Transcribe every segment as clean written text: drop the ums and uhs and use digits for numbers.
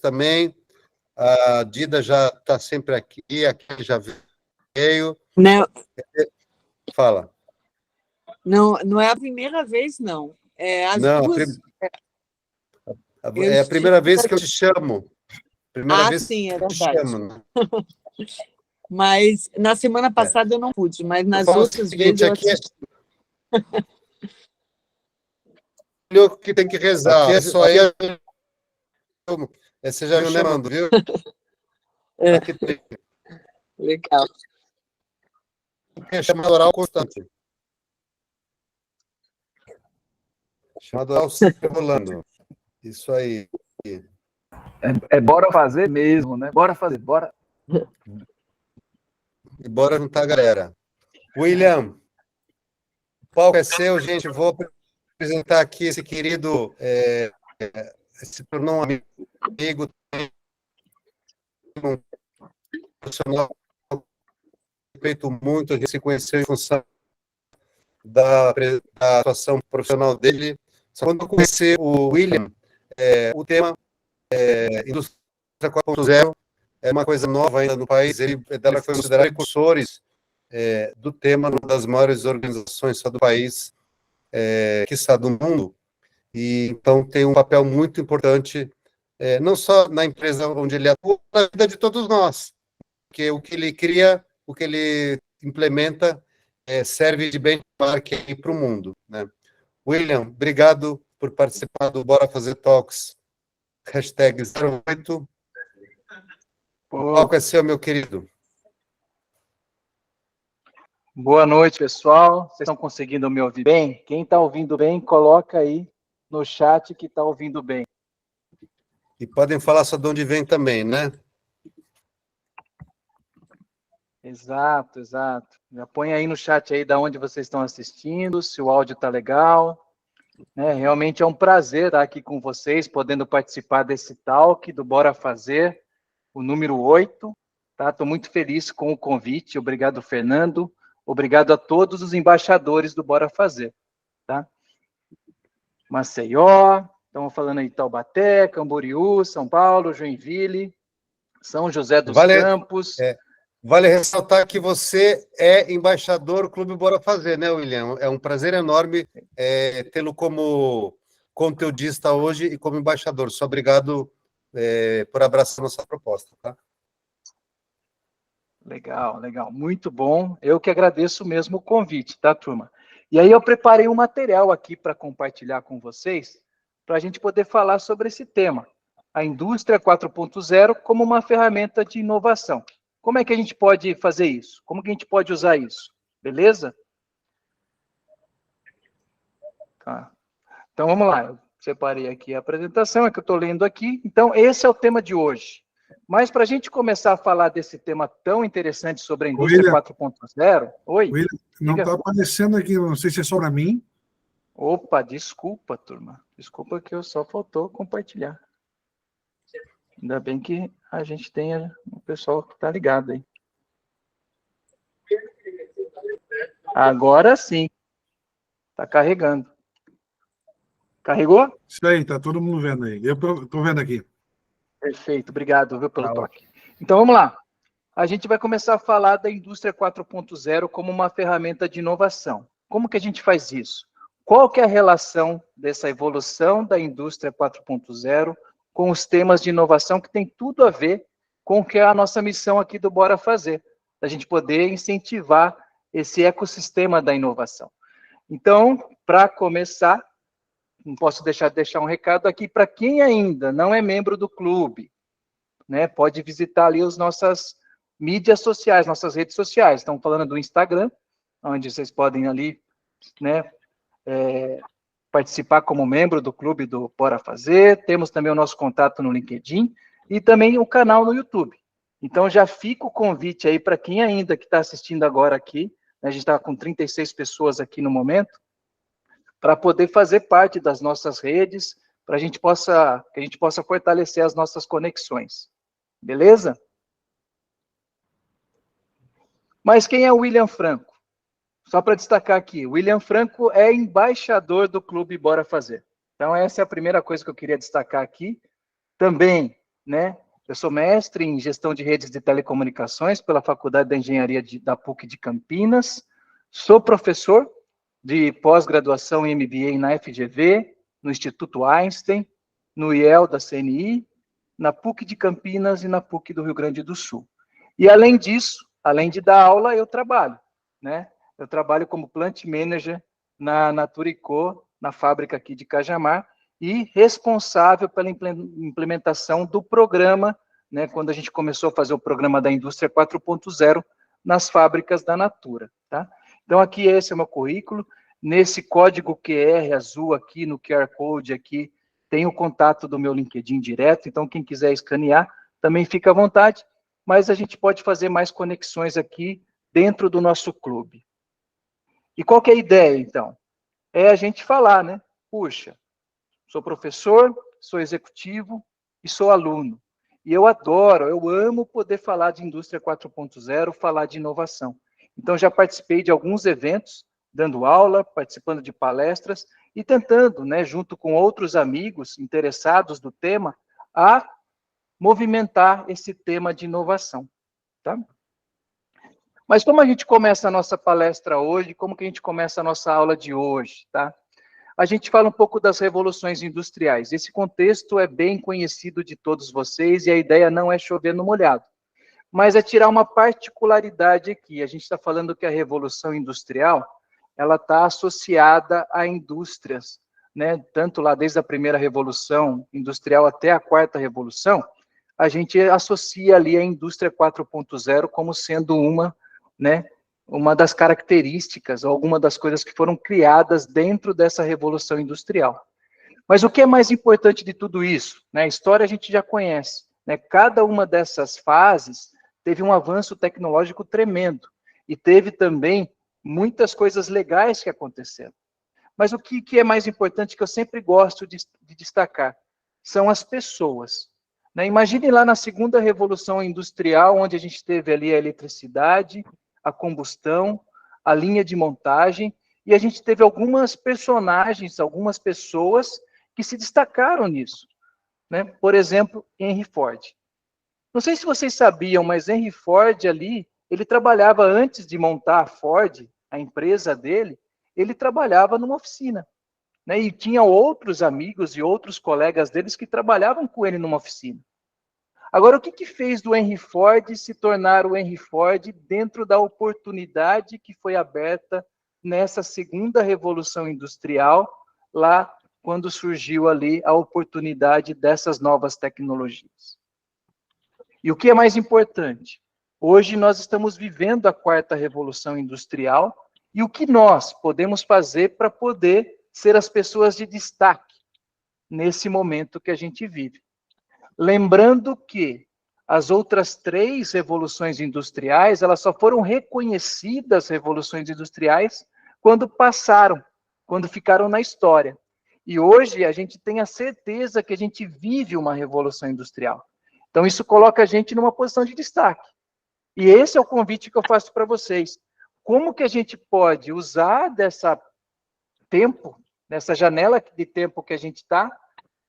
também. A Dida já está sempre aqui já veio. Não, Fala. não é a primeira vez, não. As Não, duas... é a primeira vez que eu te chamo. Sim, é verdade. Chamo. Mas na semana passada eu não pude, mas nas outras vezes eu assisti. O que tem que rezar. Aqui é só eu. Você já me chamando, viu? Aqui tem. Legal. É chamado oral constante. Chamado oral circulando. Isso aí. Bora fazer mesmo, né? Bora fazer, bora. E bora juntar a galera. William, o palco é seu, gente. Vou apresentar aqui esse querido, se tornou um amigo, um profissional que respeito muito, a gente se conheceu em função da atuação profissional dele. Só quando eu conheci o William, o tema Indústria 4.0 é uma coisa nova ainda no país. Ele foi considerado precursores do tema das maiores organizações do país, quiçá do mundo, e então tem um papel muito importante, não só na empresa onde ele atua, na vida de todos nós, porque o que ele cria, o que ele implementa, serve de benchmark para o mundo, né? William, obrigado por participar do Bora Fazer Talks, #08. O palco é seu, meu querido. Boa noite, pessoal. Vocês estão conseguindo me ouvir bem? Quem está ouvindo bem, coloca aí no chat que está ouvindo bem. E podem falar só de onde vem também, né? Exato, exato. Já põe aí no chat aí de onde vocês estão assistindo, se o áudio está legal. Realmente é um prazer estar aqui com vocês, podendo participar desse talk do Bora Fazer, o número 8. Estou muito feliz com o convite. Obrigado, Fernando. Obrigado a todos os embaixadores do Bora Fazer. Tá? Maceió, estamos falando aí Taubaté, Camboriú, São Paulo, Joinville, São José dos Campos. Vale ressaltar que você é embaixador do Clube Bora Fazer, né, William? É um prazer enorme tê-lo como conteudista hoje e como embaixador. Só obrigado por abraçar nossa proposta. Tá? Legal, legal. Muito bom. Eu que agradeço mesmo o convite, tá, turma? E aí eu preparei um material aqui para compartilhar com vocês, para a gente poder falar sobre esse tema, a indústria 4.0 como uma ferramenta de inovação. Como é que a gente pode fazer isso? Como que a gente pode usar isso? Beleza? Tá. Então, vamos lá. Eu separei aqui a apresentação, é que eu estou lendo aqui. Então, esse é o tema de hoje. Mas, para a gente começar a falar desse tema tão interessante sobre a indústria 4.0... Oi? William, não está aparecendo aqui, não sei se é só para mim. Opa, desculpa, turma. Desculpa que só faltou compartilhar. Ainda bem que a gente tem o pessoal que está ligado aí. Agora sim. Está carregando. Carregou? Isso aí, está todo mundo vendo aí. Eu estou vendo aqui. Perfeito, obrigado, viu, pelo toque. Então, vamos lá. A gente vai começar a falar da indústria 4.0 como uma ferramenta de inovação. Como que a gente faz isso? Qual que é a relação dessa evolução da indústria 4.0 com os temas de inovação que tem tudo a ver com o que é a nossa missão aqui do Bora Fazer, da gente poder incentivar esse ecossistema da inovação. Então, para começar, não posso deixar de deixar um recado aqui para quem ainda não é membro do clube, né? Pode visitar ali as nossas mídias sociais, nossas redes sociais. Estamos falando do Instagram, onde vocês podem ali, né, participar como membro do clube do Bora Fazer. Temos também o nosso contato no LinkedIn e também o canal no YouTube. Então, já fica o convite aí para quem ainda que está assistindo agora aqui, né, a gente está com 36 pessoas aqui no momento, para poder fazer parte das nossas redes, para que a gente possa fortalecer as nossas conexões. Beleza? Mas quem é o William Franco? Só para destacar aqui, o William Franco é embaixador do Clube Bora Fazer. Então, essa é a primeira coisa que eu queria destacar aqui. Também, né? Eu sou mestre em gestão de redes de telecomunicações pela Faculdade da Engenharia da PUC de Campinas. Sou professor de pós-graduação em MBA na FGV, no Instituto Einstein, no IEL da CNI, na PUC de Campinas e na PUC do Rio Grande do Sul. E além disso, além de dar aula, eu trabalho, né? Eu trabalho como plant manager na Naturico, na fábrica aqui de Cajamar, e responsável pela implementação do programa, né, quando a gente começou a fazer o programa da Indústria 4.0 nas fábricas da Natura, tá? Então, aqui esse é o meu currículo. Nesse código QR azul aqui, no QR Code aqui, tem o contato do meu LinkedIn direto, então quem quiser escanear, também fica à vontade, mas a gente pode fazer mais conexões aqui dentro do nosso clube. E qual que é a ideia, então? É a gente falar, né? Puxa, sou professor, sou executivo e sou aluno. E eu adoro, eu amo poder falar de Indústria 4.0, falar de inovação. Então, já participei de alguns eventos, dando aula, participando de palestras e tentando, né, junto com outros amigos interessados do tema, a movimentar esse tema de inovação, tá? Mas como a gente começa a nossa palestra hoje, como que a gente começa a nossa aula de hoje, tá? A gente fala um pouco das revoluções industriais. Esse contexto é bem conhecido de todos vocês e a ideia não é chover no molhado, mas é tirar uma particularidade aqui. A gente está falando que a revolução industrial, ela está associada a indústrias, né? Tanto lá desde a primeira revolução industrial até a quarta revolução, a gente associa ali a indústria 4.0 como sendo uma, né, uma das características, ou alguma das coisas que foram criadas dentro dessa revolução industrial. Mas o que é mais importante de tudo isso? Né? A história a gente já conhece, né? Cada uma dessas fases teve um avanço tecnológico tremendo, e teve também muitas coisas legais que aconteceram. Mas o que é mais importante, que eu sempre gosto de destacar, são as pessoas. Né? Imagine lá na segunda revolução industrial, onde a gente teve ali a eletricidade, a combustão, a linha de montagem, e a gente teve algumas personagens, algumas pessoas que se destacaram nisso. Né? Por exemplo, Henry Ford. Não sei se vocês sabiam, mas Henry Ford ali, ele trabalhava antes de montar a Ford, a empresa dele, ele trabalhava numa oficina. Né? E tinha outros amigos e outros colegas deles que trabalhavam com ele numa oficina. Agora, o que fez do Henry Ford se tornar o Henry Ford dentro da oportunidade que foi aberta nessa segunda revolução industrial, lá quando surgiu ali a oportunidade dessas novas tecnologias? E o que é mais importante? Hoje nós estamos vivendo a quarta revolução industrial, e o que nós podemos fazer para poder ser as pessoas de destaque nesse momento que a gente vive? Lembrando que as outras 3 revoluções industriais, elas só foram reconhecidas revoluções industriais quando passaram, quando ficaram na história. E hoje a gente tem a certeza que a gente vive uma revolução industrial. Então isso coloca a gente numa posição de destaque. E esse é o convite que eu faço para vocês. Como que a gente pode usar dessa tempo, nessa janela de tempo que a gente está,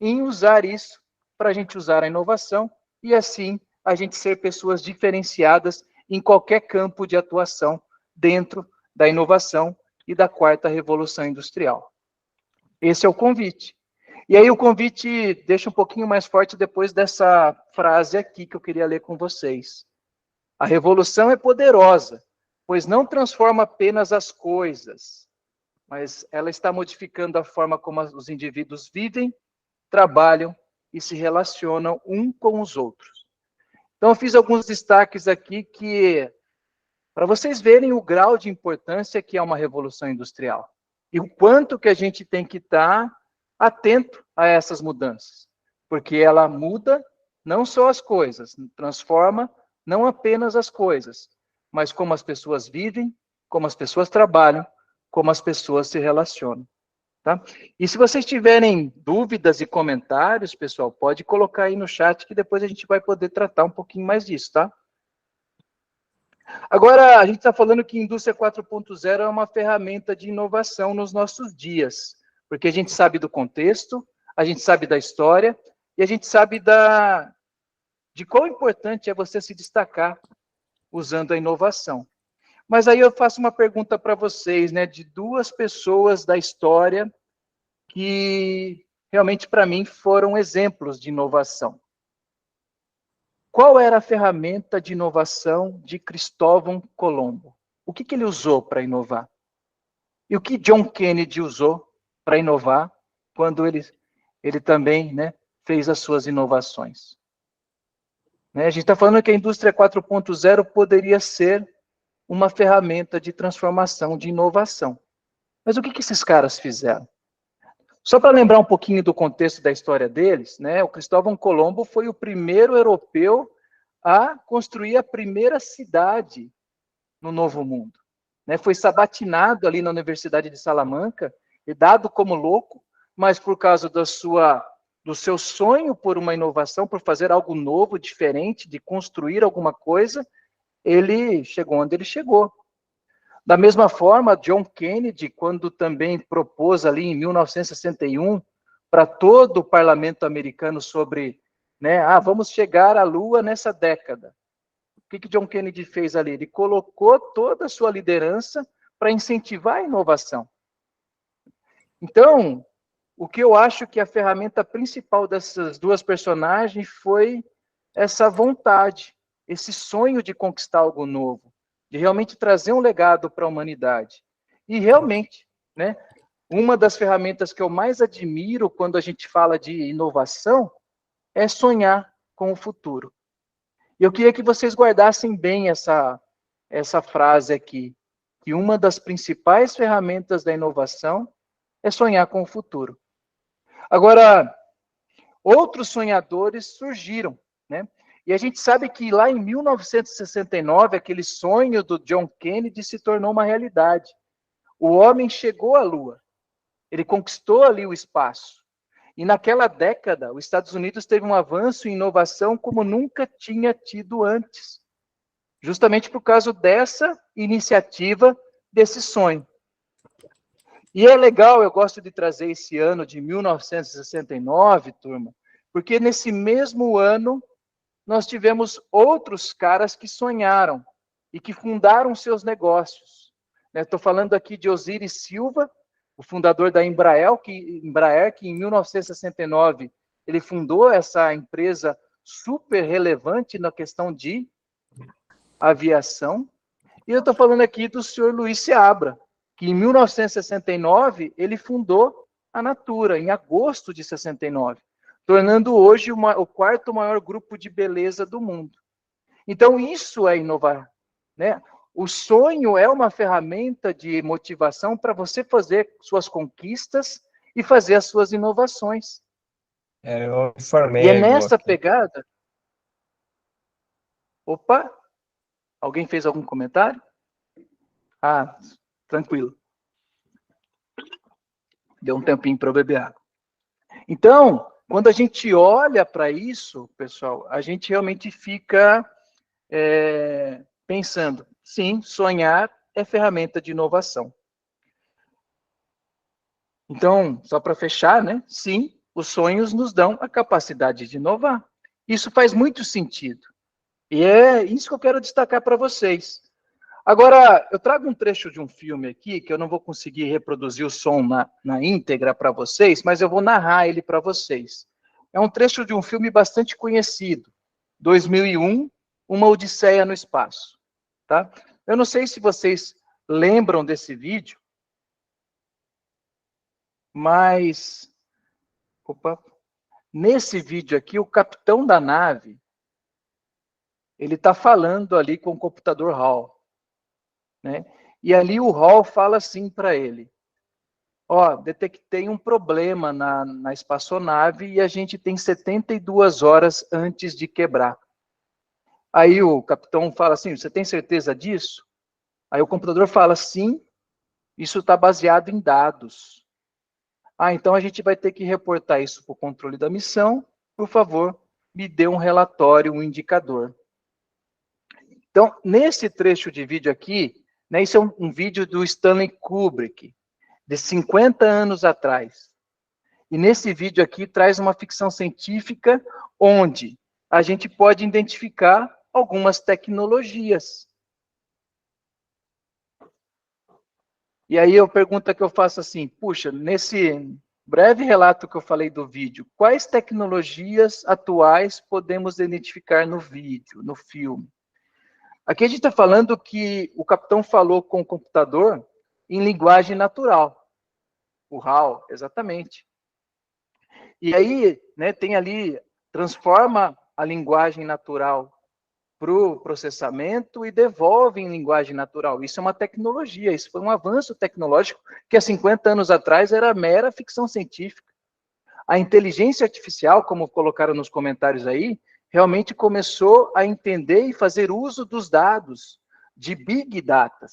em usar isso para a gente usar a inovação e, assim, a gente ser pessoas diferenciadas em qualquer campo de atuação dentro da inovação e da quarta revolução industrial. Esse é o convite. E aí o convite deixa um pouquinho mais forte depois dessa frase aqui que eu queria ler com vocês. A revolução é poderosa, pois não transforma apenas as coisas, mas ela está modificando a forma como os indivíduos vivem, trabalham e se relacionam um com os outros. Então, eu fiz alguns destaques aqui para vocês verem o grau de importância que é uma revolução industrial e o quanto que a gente tem que estar atento a essas mudanças, porque ela muda não só as coisas, transforma não apenas as coisas, mas como as pessoas vivem, como as pessoas trabalham, como as pessoas se relacionam. Tá? E se vocês tiverem dúvidas e comentários, pessoal, pode colocar aí no chat que depois a gente vai poder tratar um pouquinho mais disso, tá? Agora, a gente está falando que a Indústria 4.0 é uma ferramenta de inovação nos nossos dias, porque a gente sabe do contexto, a gente sabe da história e a gente sabe de quão importante é você se destacar usando a inovação. Mas aí eu faço uma pergunta para vocês, né, de duas pessoas da história que realmente para mim foram exemplos de inovação. Qual era a ferramenta de inovação de Cristóvão Colombo? O que ele usou para inovar? E o que John Kennedy usou para inovar quando ele também, né, fez as suas inovações? Né, a gente está falando que a indústria 4.0 poderia ser uma ferramenta de transformação, de inovação. Mas o que esses caras fizeram? Só para lembrar um pouquinho do contexto da história deles, né, o Cristóvão Colombo foi o primeiro europeu a construir a primeira cidade no Novo Mundo. Né, foi sabatinado ali na Universidade de Salamanca, e dado como louco, mas por causa do seu sonho por uma inovação, por fazer algo novo, diferente, de construir alguma coisa, ele chegou onde ele chegou. Da mesma forma, John Kennedy, quando também propôs ali em 1961 para todo o parlamento americano sobre, né, vamos chegar à Lua nessa década. O que John Kennedy fez ali? Ele colocou toda a sua liderança para incentivar a inovação. Então, o que eu acho que a ferramenta principal dessas duas personagens foi essa vontade, esse sonho de conquistar algo novo, de realmente trazer um legado para a humanidade. E realmente, né, uma das ferramentas que eu mais admiro quando a gente fala de inovação é sonhar com o futuro. E eu queria que vocês guardassem bem essa frase aqui, que uma das principais ferramentas da inovação é sonhar com o futuro. Agora, outros sonhadores surgiram, né? E a gente sabe que lá em 1969, aquele sonho do John Kennedy se tornou uma realidade. O homem chegou à Lua, ele conquistou ali o espaço. E naquela década, os Estados Unidos teve um avanço em inovação como nunca tinha tido antes. Justamente por causa dessa iniciativa, desse sonho. E é legal, eu gosto de trazer esse ano de 1969, turma, porque nesse mesmo ano nós tivemos outros caras que sonharam e que fundaram seus negócios. Estou falando aqui de Osiris Silva, o fundador da Embraer, que em 1969 ele fundou essa empresa super relevante na questão de aviação. E eu estou falando aqui do senhor Luiz Seabra, que em 1969 ele fundou a Natura, em agosto de 69, tornando hoje o quarto maior grupo de beleza do mundo. Então, isso é inovar, né? O sonho é uma ferramenta de motivação para você fazer suas conquistas e fazer as suas inovações. Eu informei. E é nessa pegada... Opa! Alguém fez algum comentário? Tranquilo. Deu um tempinho para eu beber água. Então, quando a gente olha para isso, pessoal, a gente realmente fica pensando, sim, sonhar é ferramenta de inovação. Então, só para fechar, né? Sim, os sonhos nos dão a capacidade de inovar. Isso faz muito sentido. E é isso que eu quero destacar para vocês. Agora, eu trago um trecho de um filme aqui, que eu não vou conseguir reproduzir o som na íntegra para vocês, mas eu vou narrar ele para vocês. É um trecho de um filme bastante conhecido, 2001, Uma Odisseia no Espaço. Tá? Eu não sei se vocês lembram desse vídeo, mas... nesse vídeo aqui, o capitão da nave, ele está falando ali com o computador Hall. Né? E ali o Hall fala assim para ele, detectei um problema na espaçonave e a gente tem 72 horas antes de quebrar. Aí o capitão fala assim, você tem certeza disso? Aí o computador fala, sim, isso está baseado em dados. Então a gente vai ter que reportar isso para o controle da missão, por favor, me dê um relatório, um indicador. Então, nesse trecho de vídeo aqui, né, isso é um vídeo do Stanley Kubrick, de 50 anos atrás. E nesse vídeo aqui traz uma ficção científica onde a gente pode identificar algumas tecnologias. E aí a pergunta que eu faço assim, puxa, nesse breve relato que eu falei do vídeo, quais tecnologias atuais podemos identificar no vídeo, no filme? Aqui a gente está falando que o capitão falou com o computador em linguagem natural. O HAL, exatamente. E aí, né, tem ali, transforma a linguagem natural para o processamento e devolve em linguagem natural. Isso é uma tecnologia, isso foi um avanço tecnológico que há 50 anos atrás era mera ficção científica. A inteligência artificial, como colocaram nos comentários aí, realmente começou a entender e fazer uso dos dados, de big data.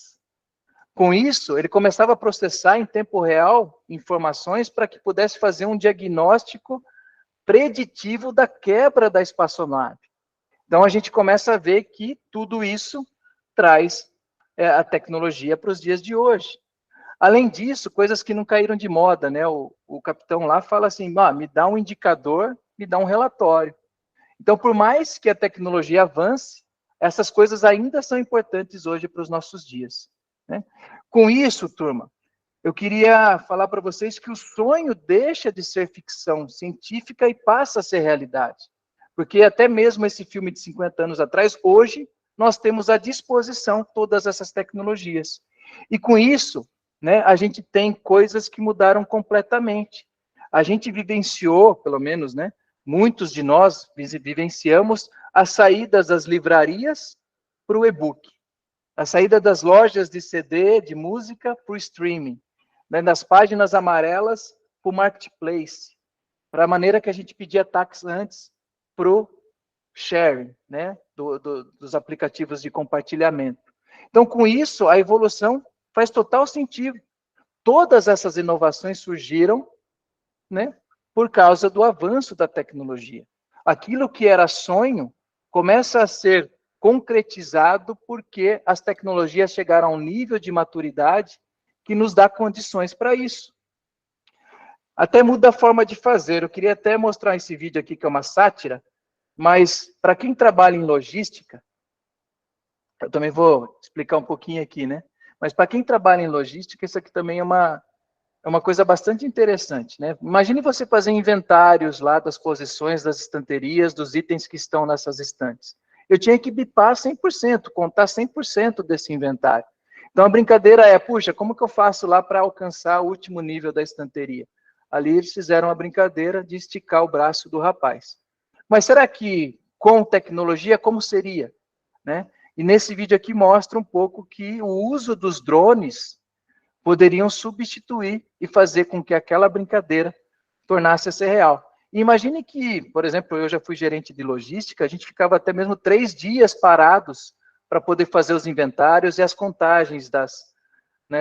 Com isso, ele começava a processar em tempo real informações para que pudesse fazer um diagnóstico preditivo da quebra da espaçonave. Então, a gente começa a ver que tudo isso traz a tecnologia para os dias de hoje. Além disso, coisas que não caíram de moda, né? O capitão lá fala assim, me dá um indicador, me dá um relatório. Então, por mais que a tecnologia avance, essas coisas ainda são importantes hoje para os nossos dias, né? Com isso, turma, eu queria falar para vocês que o sonho deixa de ser ficção científica e passa a ser realidade. Porque até mesmo esse filme de 50 anos atrás, hoje, nós temos à disposição todas essas tecnologias. E com isso, né, a gente tem coisas que mudaram completamente. A gente vivenciou, pelo menos, né, muitos de nós vivenciamos as saídas das livrarias para o e-book, a saída das lojas de CD, de música, para o streaming, né, das páginas amarelas para o marketplace, para a maneira que a gente pedia táxi antes, para o sharing, né, dos aplicativos de compartilhamento. Então, com isso, a evolução faz total sentido. Todas essas inovações surgiram, né, por causa do avanço da tecnologia. Aquilo que era sonho começa a ser concretizado porque as tecnologias chegaram a um nível de maturidade que nos dá condições para isso. Até muda a forma de fazer. Eu queria até mostrar esse vídeo aqui, que é uma sátira, mas para quem trabalha em logística, eu também vou explicar um pouquinho aqui, né? Mas para quem trabalha em logística, isso aqui também é uma coisa bastante interessante, né? Imagine você fazer inventários lá das posições das estanterias, dos itens que estão nessas estantes. Eu tinha que bipar 100%, contar 100% desse inventário. Então, a brincadeira é, puxa, como que eu faço lá para alcançar o último nível da estanteria? Ali eles fizeram a brincadeira de esticar o braço do rapaz. Mas será que com tecnologia, como seria? Né? E nesse vídeo aqui mostra um pouco que o uso dos drones poderiam substituir e fazer com que aquela brincadeira tornasse a ser real. E imagine que, por exemplo, eu já fui gerente de logística, a gente ficava até mesmo 3 dias parados para poder fazer os inventários e as contagens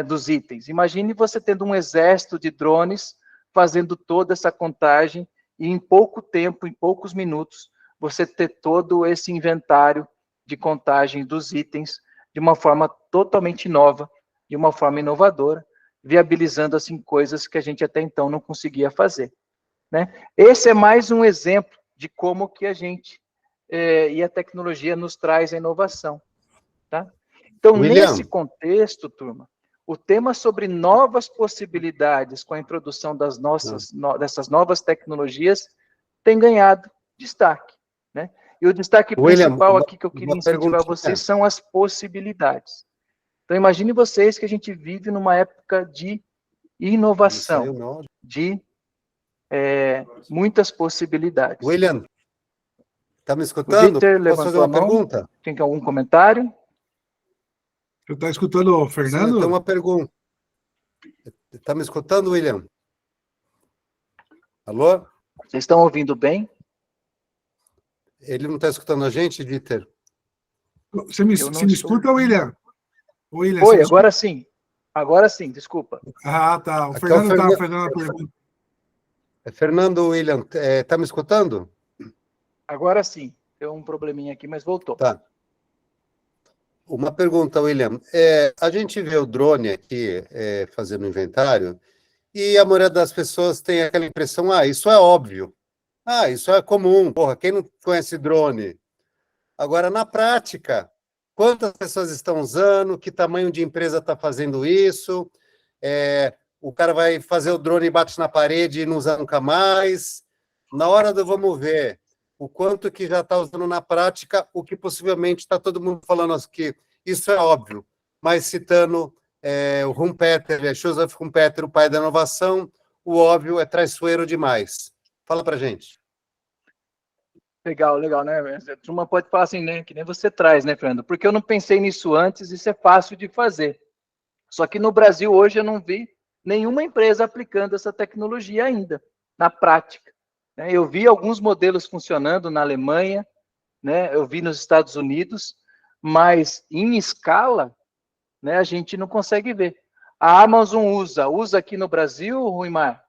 dos itens. Imagine você tendo um exército de drones fazendo toda essa contagem e em pouco tempo, em poucos minutos, você ter todo esse inventário de contagem dos itens de uma forma totalmente nova, de uma forma inovadora, viabilizando assim coisas que a gente até então não conseguia fazer, né? Esse é mais um exemplo de como que a gente e a tecnologia nos traz a inovação, tá? Então, William. nesse contexto, turma, o tema sobre novas possibilidades com a introdução dessas novas tecnologias tem ganhado destaque, né? E o destaque William, principal aqui que eu queria uma incentivar perguntinha. vocês são as possibilidades. Então, imagine vocês que a gente vive numa época de inovação, de muitas possibilidades. William, está me escutando? O Dieter Posso fazer levantou a uma mão. pergunta? Tem algum comentário? Você está escutando o Sim, Fernando? eu tenho uma pergunta. Está me escutando, William? Alô? Vocês estão ouvindo bem? Ele não está escutando a gente, Dieter? Você me escuta, William? William, Oi, você me agora sim. Agora sim, desculpa. Ah, tá. O Aqui Fernando é o estava fazendo uma pergunta. Fernando, William, está me escutando? Agora sim. Deu um probleminha aqui, mas voltou. Tá. Uma pergunta, William. A gente vê o drone aqui fazendo inventário e a maioria das pessoas tem aquela impressão, isso é óbvio, Ah, isso é comum. Porra, quem não conhece drone? Agora, na prática, quantas pessoas estão usando? Que tamanho de empresa está fazendo isso? O cara vai fazer o drone e bate na parede e não usa nunca mais. Na hora do vamos ver o quanto que já está usando na prática, o que possivelmente está todo mundo falando aqui. Isso é óbvio, mas citando o Schumpeter, Joseph Schumpeter, o pai da inovação, o óbvio é traiçoeiro demais. Fala para gente. Legal, legal, né? A turma pode falar assim, né? Que nem você traz, né, Fernando? Porque eu não pensei nisso antes, isso é fácil de fazer. Só que no Brasil hoje eu não vi nenhuma empresa aplicando essa tecnologia ainda, na prática. Né? Eu vi alguns modelos funcionando na Alemanha, né? Eu vi nos Estados Unidos, mas em escala, né, a gente não consegue ver. A Amazon usa aqui no Brasil, Ruimar?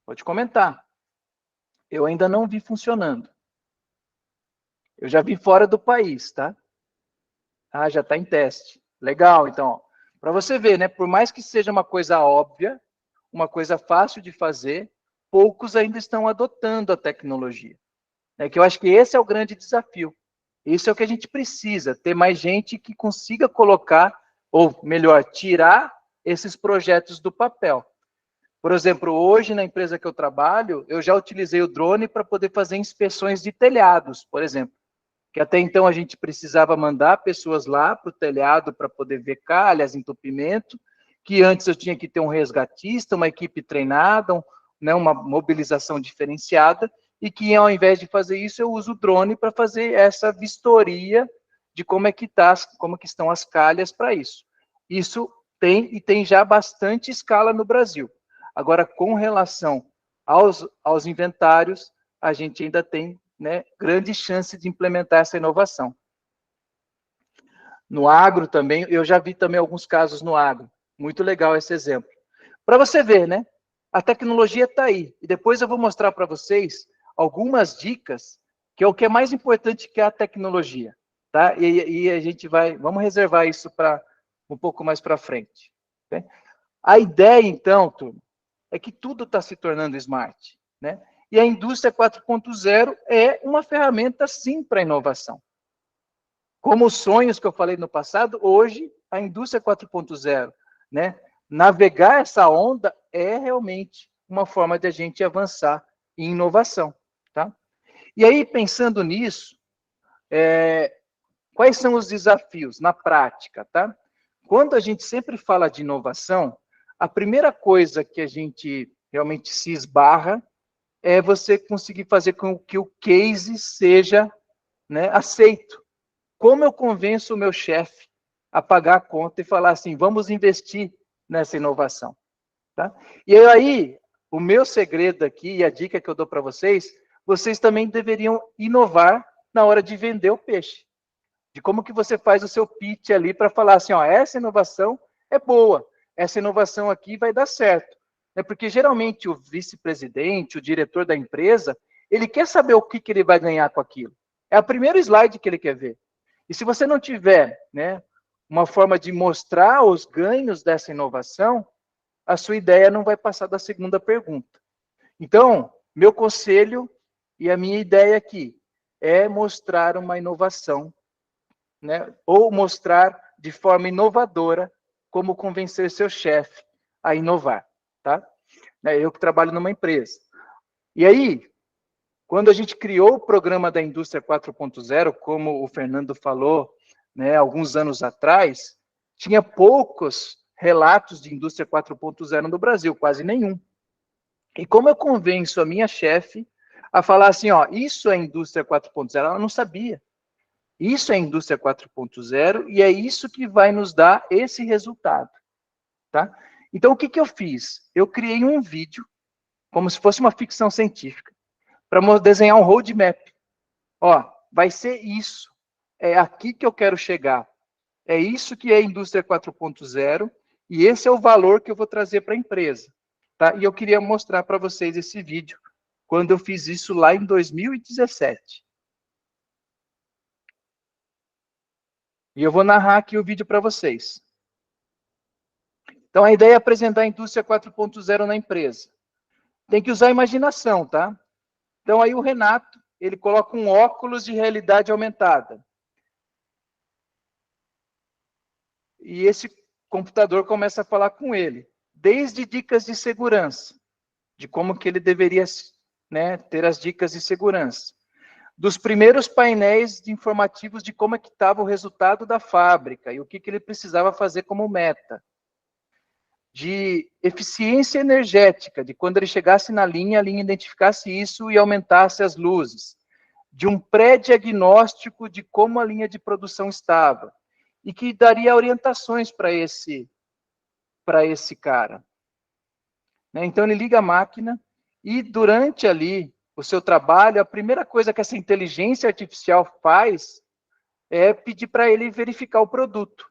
Pode comentar. Eu ainda não vi funcionando. Eu já vi fora do país, tá? Ah, já está em teste. Legal, então. Para você ver, né? Por mais que seja uma coisa óbvia, uma coisa fácil de fazer, poucos ainda estão adotando a tecnologia. É que eu acho que esse é o grande desafio. Isso é o que a gente precisa, ter mais gente que consiga colocar, ou melhor, tirar esses projetos do papel. Por exemplo, hoje na empresa que eu trabalho, eu já utilizei o drone para poder fazer inspeções de telhados, por exemplo. Que até então a gente precisava mandar pessoas lá para o telhado para poder ver calhas, entupimento, que antes eu tinha que ter um resgatista, uma equipe treinada, né, uma mobilização diferenciada, e que ao invés de fazer isso, eu uso o drone para fazer essa vistoria de como é que como que estão as calhas para isso. Isso tem já bastante escala no Brasil. Agora, com relação aos inventários, a gente ainda tem, né, grande chance de implementar essa inovação. No agro também, eu já vi também alguns casos no agro. Muito legal esse exemplo. Para você ver, né? A tecnologia está aí. E depois eu vou mostrar para vocês algumas dicas, que é o que é mais importante que a tecnologia. Tá? E a gente vamos reservar isso para um pouco mais para frente. Okay? A ideia, então, turma, é que tudo está se tornando smart. Né? E a indústria 4.0 é uma ferramenta, sim, para inovação. Como os sonhos que eu falei no passado, hoje, a indústria 4.0, né? Navegar essa onda é realmente uma forma de a gente avançar em inovação, tá? E aí, pensando nisso, quais são os desafios na prática, tá? Quando a gente sempre fala de inovação, a primeira coisa que a gente realmente se esbarra é você conseguir fazer com que o case seja, né, aceito. Como eu convenço o meu chefe a pagar a conta e falar assim, vamos investir nessa inovação? Tá? E aí, o meu segredo aqui, e a dica que eu dou para vocês também deveriam inovar na hora de vender o peixe. De como que você faz o seu pitch ali para falar assim, ó, essa inovação é boa, essa inovação aqui vai dar certo. É porque geralmente o vice-presidente, o diretor da empresa, ele quer saber o que ele vai ganhar com aquilo. É o primeiro slide que ele quer ver. E se você não tiver, né, uma forma de mostrar os ganhos dessa inovação, a sua ideia não vai passar da segunda pergunta. Então, meu conselho e a minha ideia aqui é mostrar uma inovação, né, ou mostrar de forma inovadora como convencer seu chefe a inovar, tá? Eu que trabalho numa empresa. E aí, quando a gente criou o programa da Indústria 4.0, como o Fernando falou, né, alguns anos atrás, tinha poucos relatos de Indústria 4.0 no Brasil, quase nenhum. E como eu convenço a minha chefe a falar assim, ó, isso é Indústria 4.0, ela não sabia. Isso é Indústria 4.0 e é isso que vai nos dar esse resultado, tá? Então, o que que eu fiz? Eu criei um vídeo, como se fosse uma ficção científica, para desenhar um roadmap. Ó, vai ser isso. É aqui que eu quero chegar. É isso que é a indústria 4.0 e esse é o valor que eu vou trazer para a empresa. Tá? E eu queria mostrar para vocês esse vídeo, quando eu fiz isso lá em 2017. E eu vou narrar aqui o vídeo para vocês. Então, a ideia é apresentar a indústria 4.0 na empresa. tem que usar a imaginação, tá? Então, aí o Renato, ele coloca um óculos de realidade aumentada. E esse computador começa a falar com ele, desde dicas de segurança, de como que ele deveria, né, ter as dicas de segurança, dos primeiros painéis informativos de como é que estava o resultado da fábrica e o que ele precisava fazer como meta, de eficiência energética, de quando ele chegasse na linha, a linha identificasse isso e aumentasse as luzes, de um pré-diagnóstico de como a linha de produção estava, e que daria orientações para esse cara. Então, ele liga a máquina e, durante ali o seu trabalho, a primeira coisa que essa inteligência artificial faz é pedir para ele verificar o produto.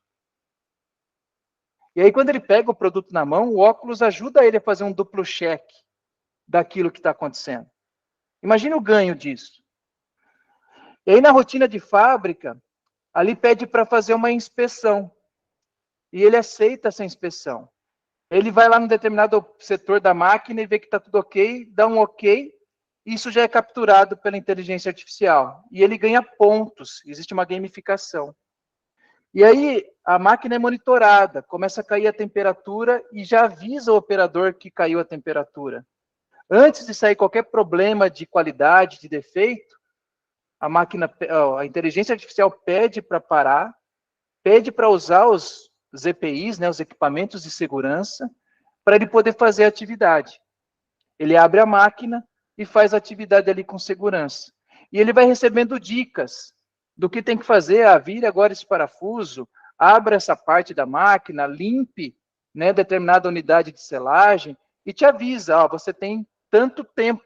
E aí, quando ele pega o produto na mão, o óculos ajuda ele a fazer um duplo check daquilo que está acontecendo. Imagina o ganho disso. E aí, na rotina de fábrica, ali pede para fazer uma inspeção. E ele aceita essa inspeção. Ele vai lá num determinado setor da máquina e vê que está tudo ok, dá um ok, isso já é capturado pela inteligência artificial. E ele ganha pontos, existe uma gamificação. E aí a máquina é monitorada, começa a cair a temperatura e já avisa o operador que caiu a temperatura. Antes de sair qualquer problema de qualidade, de defeito, a inteligência artificial pede para parar, pede para usar os EPIs, né, os equipamentos de segurança, para ele poder fazer a atividade. Ele abre a máquina e faz a atividade ali com segurança. E ele vai recebendo dicas do que tem que fazer. Vire agora esse parafuso, abra essa parte da máquina, limpe, né, determinada unidade de selagem e te avisa, você tem tanto tempo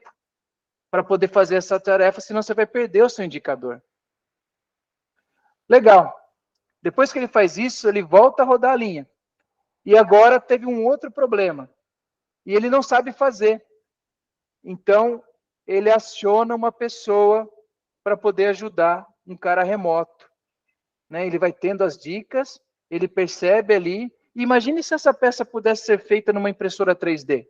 para poder fazer essa tarefa, senão você vai perder o seu indicador. Legal. Depois que ele faz isso, ele volta a rodar a linha. E agora teve um outro problema. E ele não sabe fazer. Então, ele aciona uma pessoa para poder ajudar um cara remoto. Né? Ele vai tendo as dicas, ele percebe ali. Imagine se essa peça pudesse ser feita numa impressora 3D.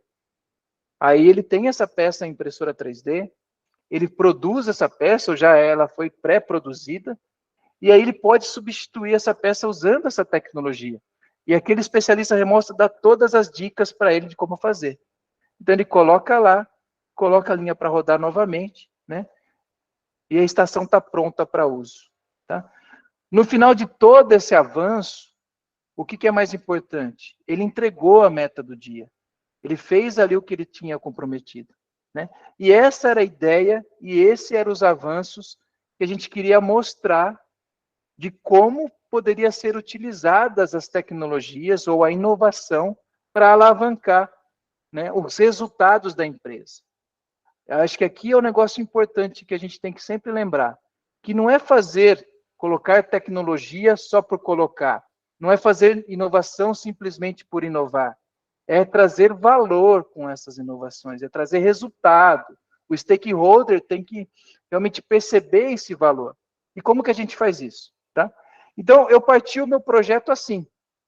Aí ele tem essa peça em impressora 3D, ele produz essa peça, ou já ela foi pré-produzida, e aí ele pode substituir essa peça usando essa tecnologia. E aquele especialista remoto dá todas as dicas para ele de como fazer. Então ele coloca lá, coloca a linha para rodar novamente, né? E a estação está pronta para uso. Tá? No final de todo esse avanço, o que é mais importante? Ele entregou a meta do dia. Ele fez ali o que ele tinha comprometido. Né? E essa era a ideia, e esses eram os avanços que a gente queria mostrar de como poderia ser utilizadas as tecnologias ou a inovação para alavancar, né, os resultados da empresa. Eu acho que aqui é um negócio importante que a gente tem que sempre lembrar, que não é colocar tecnologia só por colocar, não é fazer inovação simplesmente por inovar, é trazer valor com essas inovações, é trazer resultado. O stakeholder tem que realmente perceber esse valor. E como que a gente faz isso? Tá? Então, eu parti o meu projeto assim,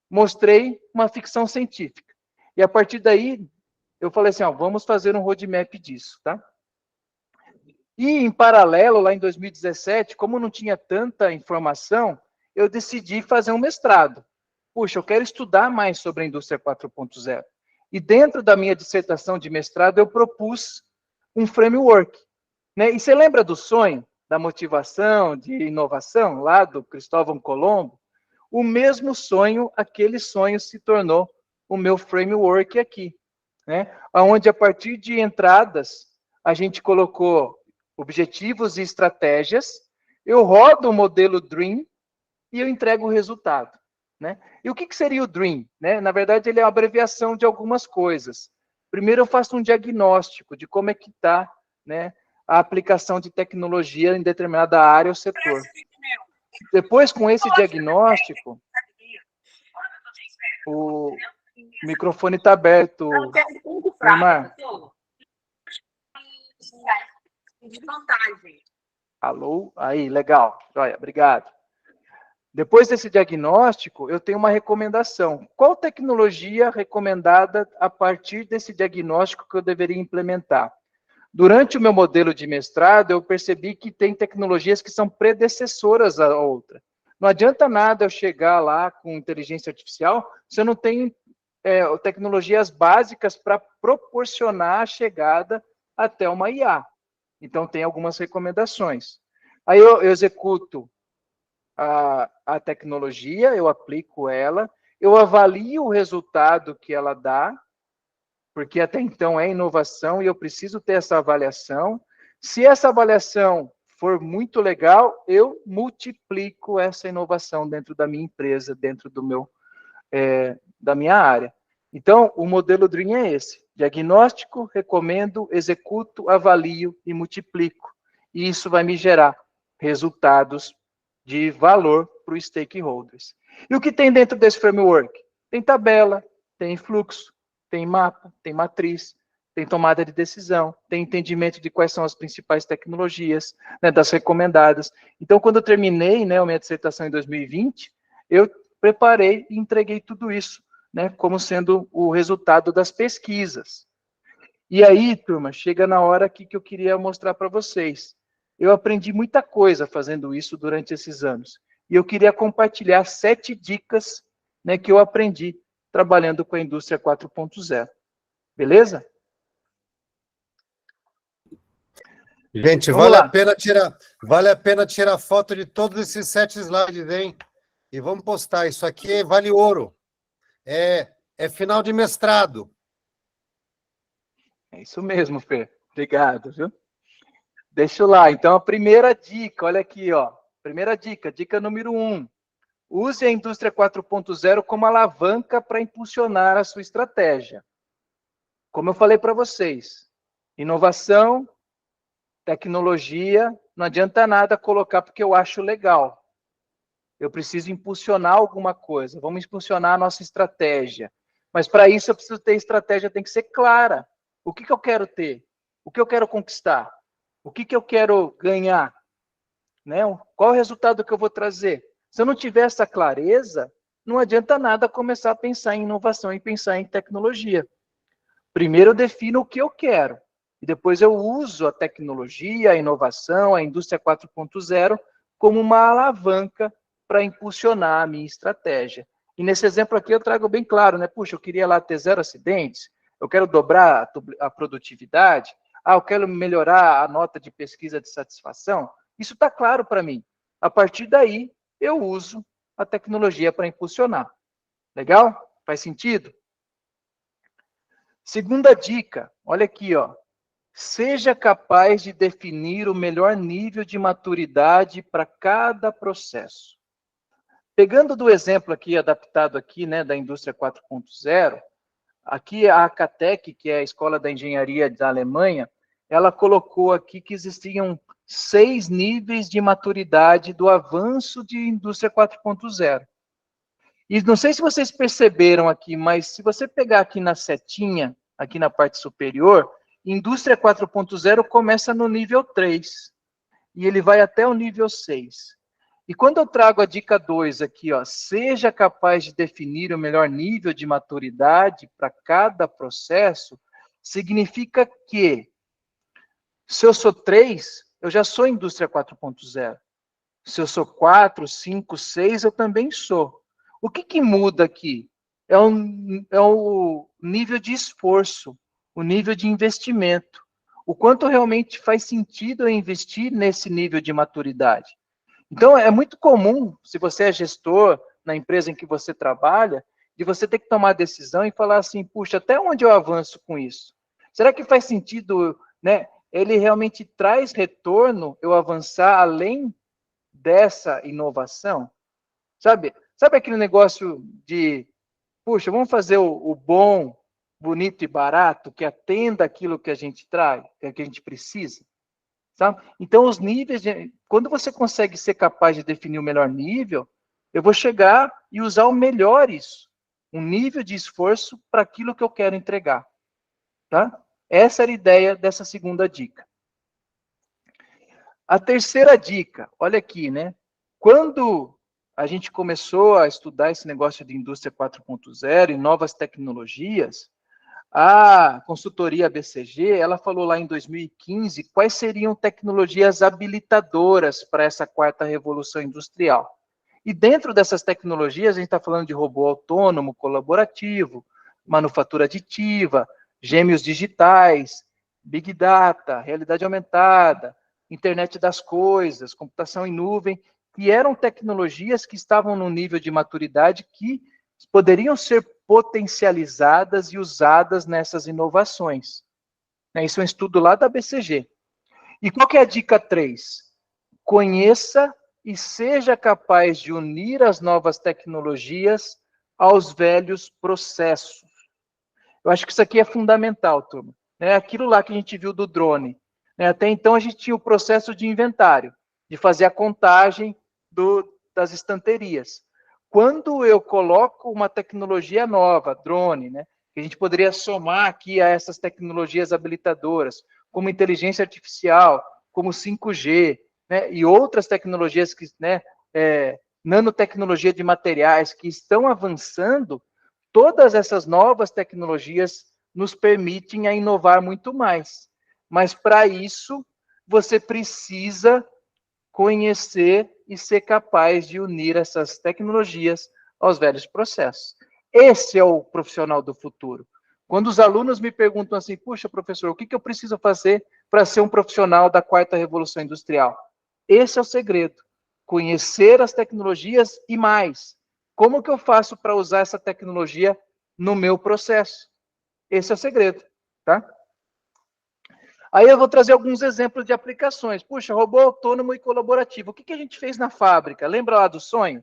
mostrei uma ficção científica. E a partir daí, eu falei assim, vamos fazer um roadmap disso. Tá? E, em paralelo, lá em 2017, como não tinha tanta informação, eu decidi fazer um mestrado. Puxa, eu quero estudar mais sobre a indústria 4.0. E dentro da minha dissertação de mestrado, eu propus um framework. Né? E você lembra do sonho, da motivação, de inovação, lá do Cristóvão Colombo? O mesmo sonho, aquele sonho se tornou o meu framework aqui. Né? Onde, a partir de entradas, a gente colocou objetivos e estratégias, eu rodo o modelo DREAM e eu entrego o resultado. Né? E o que seria o DREAM? Né? Na verdade, ele é uma abreviação de algumas coisas. Primeiro, eu faço um diagnóstico de como é que está, né, a aplicação de tecnologia em determinada área ou setor. Depois, com esse diagnóstico, o microfone está aberto, Neymar. Alô? Aí, legal. Joia, obrigado. Depois desse diagnóstico, eu tenho uma recomendação. Qual tecnologia recomendada a partir desse diagnóstico que eu deveria implementar? Durante o meu modelo de mestrado, eu percebi que tem tecnologias que são predecessoras à outra. Não adianta nada eu chegar lá com inteligência artificial se eu não tenho tecnologias básicas para proporcionar a chegada até uma IA. Então, tem algumas recomendações. Aí eu executo a tecnologia, eu aplico ela, eu avalio o resultado que ela dá, porque até então é inovação e eu preciso ter essa avaliação. Se essa avaliação for muito legal, eu multiplico essa inovação dentro da minha empresa, dentro do da minha área. Então, o modelo Dream é esse: diagnóstico, recomendo, executo, avalio e multiplico. E isso vai me gerar resultados de valor para os stakeholders. E o que tem dentro desse framework? Tem tabela, tem fluxo, tem mapa, tem matriz, tem tomada de decisão, tem entendimento de quais são as principais tecnologias, né, das recomendadas. Então, quando eu terminei, né, a minha dissertação em 2020, eu preparei e entreguei tudo isso, né, como sendo o resultado das pesquisas. E aí, turma, chega na hora que eu queria mostrar para vocês. Eu aprendi muita coisa fazendo isso durante esses anos. E eu queria compartilhar 7 dicas, né, que eu aprendi trabalhando com a indústria 4.0. Beleza? Gente, vale a pena tirar foto de todos esses 7 slides, hein? E vamos postar. Isso aqui vale ouro. É final de mestrado. É isso mesmo, Fê. Obrigado, viu? Deixa eu lá. Então, a primeira dica, olha aqui, ó. Primeira dica, dica número 1. Use a indústria 4.0 como alavanca para impulsionar a sua estratégia. Como eu falei para vocês, inovação, tecnologia, não adianta nada colocar porque eu acho legal. Eu preciso impulsionar alguma coisa. Vamos impulsionar a nossa estratégia. Mas para isso eu preciso ter estratégia, tem que ser clara. O que eu quero ter? O que eu quero conquistar? O que eu quero ganhar? Né? Qual o resultado que eu vou trazer? Se eu não tiver essa clareza, não adianta nada começar a pensar em inovação e pensar em tecnologia. Primeiro eu defino o que eu quero. E depois eu uso a tecnologia, a inovação, a indústria 4.0 como uma alavanca para impulsionar a minha estratégia. E nesse exemplo aqui eu trago bem claro, né? Puxa, eu queria lá ter 0 acidentes, eu quero dobrar a produtividade, eu quero melhorar a nota de pesquisa de satisfação. Isso está claro para mim. A partir daí, eu uso a tecnologia para impulsionar. Legal? Faz sentido? Segunda dica, olha aqui, ó. Seja capaz de definir o melhor nível de maturidade para cada processo. Pegando do exemplo aqui, adaptado aqui, né, da indústria 4.0, aqui a Acatec, que é a Escola da Engenharia da Alemanha, ela colocou aqui que existiam 6 níveis de maturidade do avanço de indústria 4.0. E não sei se vocês perceberam aqui, mas se você pegar aqui na setinha, aqui na parte superior, indústria 4.0 começa no nível 3 e ele vai até o nível 6. E quando eu trago a dica 2 aqui, ó, seja capaz de definir o melhor nível de maturidade para cada processo, significa que se eu sou 3, eu já sou indústria 4.0. Se eu sou 4, 5, 6, eu também sou. O que muda aqui? É o nível de esforço, o nível de investimento. O quanto realmente faz sentido eu investir nesse nível de maturidade. Então, é muito comum, se você é gestor na empresa em que você trabalha, de você ter que tomar a decisão e falar assim, puxa, até onde eu avanço com isso? Será que faz sentido, né? Ele realmente traz retorno eu avançar além dessa inovação? Sabe aquele negócio de, puxa, vamos fazer o bom, bonito e barato, que atenda aquilo que a gente traz, que a gente precisa? Sabe? Então, os níveis, quando você consegue ser capaz de definir o melhor nível, eu vou chegar e usar o melhor isso, um nível de esforço para aquilo que eu quero entregar. Tá? Essa era a ideia dessa segunda dica. A terceira dica, olha aqui, né? Quando a gente começou a estudar esse negócio de indústria 4.0 e novas tecnologias, a consultoria BCG, ela falou lá em 2015 quais seriam tecnologias habilitadoras para essa quarta revolução industrial. E dentro dessas tecnologias, a gente está falando de robô autônomo, colaborativo, manufatura aditiva, gêmeos digitais, Big Data, realidade aumentada, internet das coisas, computação em nuvem, que eram tecnologias que estavam num nível de maturidade que poderiam ser potencializadas e usadas nessas inovações. Isso é um estudo lá da BCG. E qual que é a dica 3? Conheça e seja capaz de unir as novas tecnologias aos velhos processos. Eu acho que isso aqui é fundamental, turma. Aquilo lá que a gente viu do drone. Até então, a gente tinha o processo de inventário, de fazer a contagem das estanterias. Quando eu coloco uma tecnologia nova, drone, que a gente poderia somar aqui a essas tecnologias habilitadoras, como inteligência artificial, como 5G, e outras tecnologias, nanotecnologia de materiais, que estão avançando, todas essas novas tecnologias nos permitem a inovar muito mais. Mas, para isso, você precisa conhecer e ser capaz de unir essas tecnologias aos velhos processos. Esse é o profissional do futuro. Quando os alunos me perguntam assim, puxa, professor, o que eu preciso fazer para ser um profissional da quarta revolução industrial? Esse é o segredo. Conhecer as tecnologias e mais. Como que eu faço para usar essa tecnologia no meu processo? Esse é o segredo, tá? Aí eu vou trazer alguns exemplos de aplicações. Puxa, robô autônomo e colaborativo. O que a gente fez na fábrica? Lembra lá do sonho?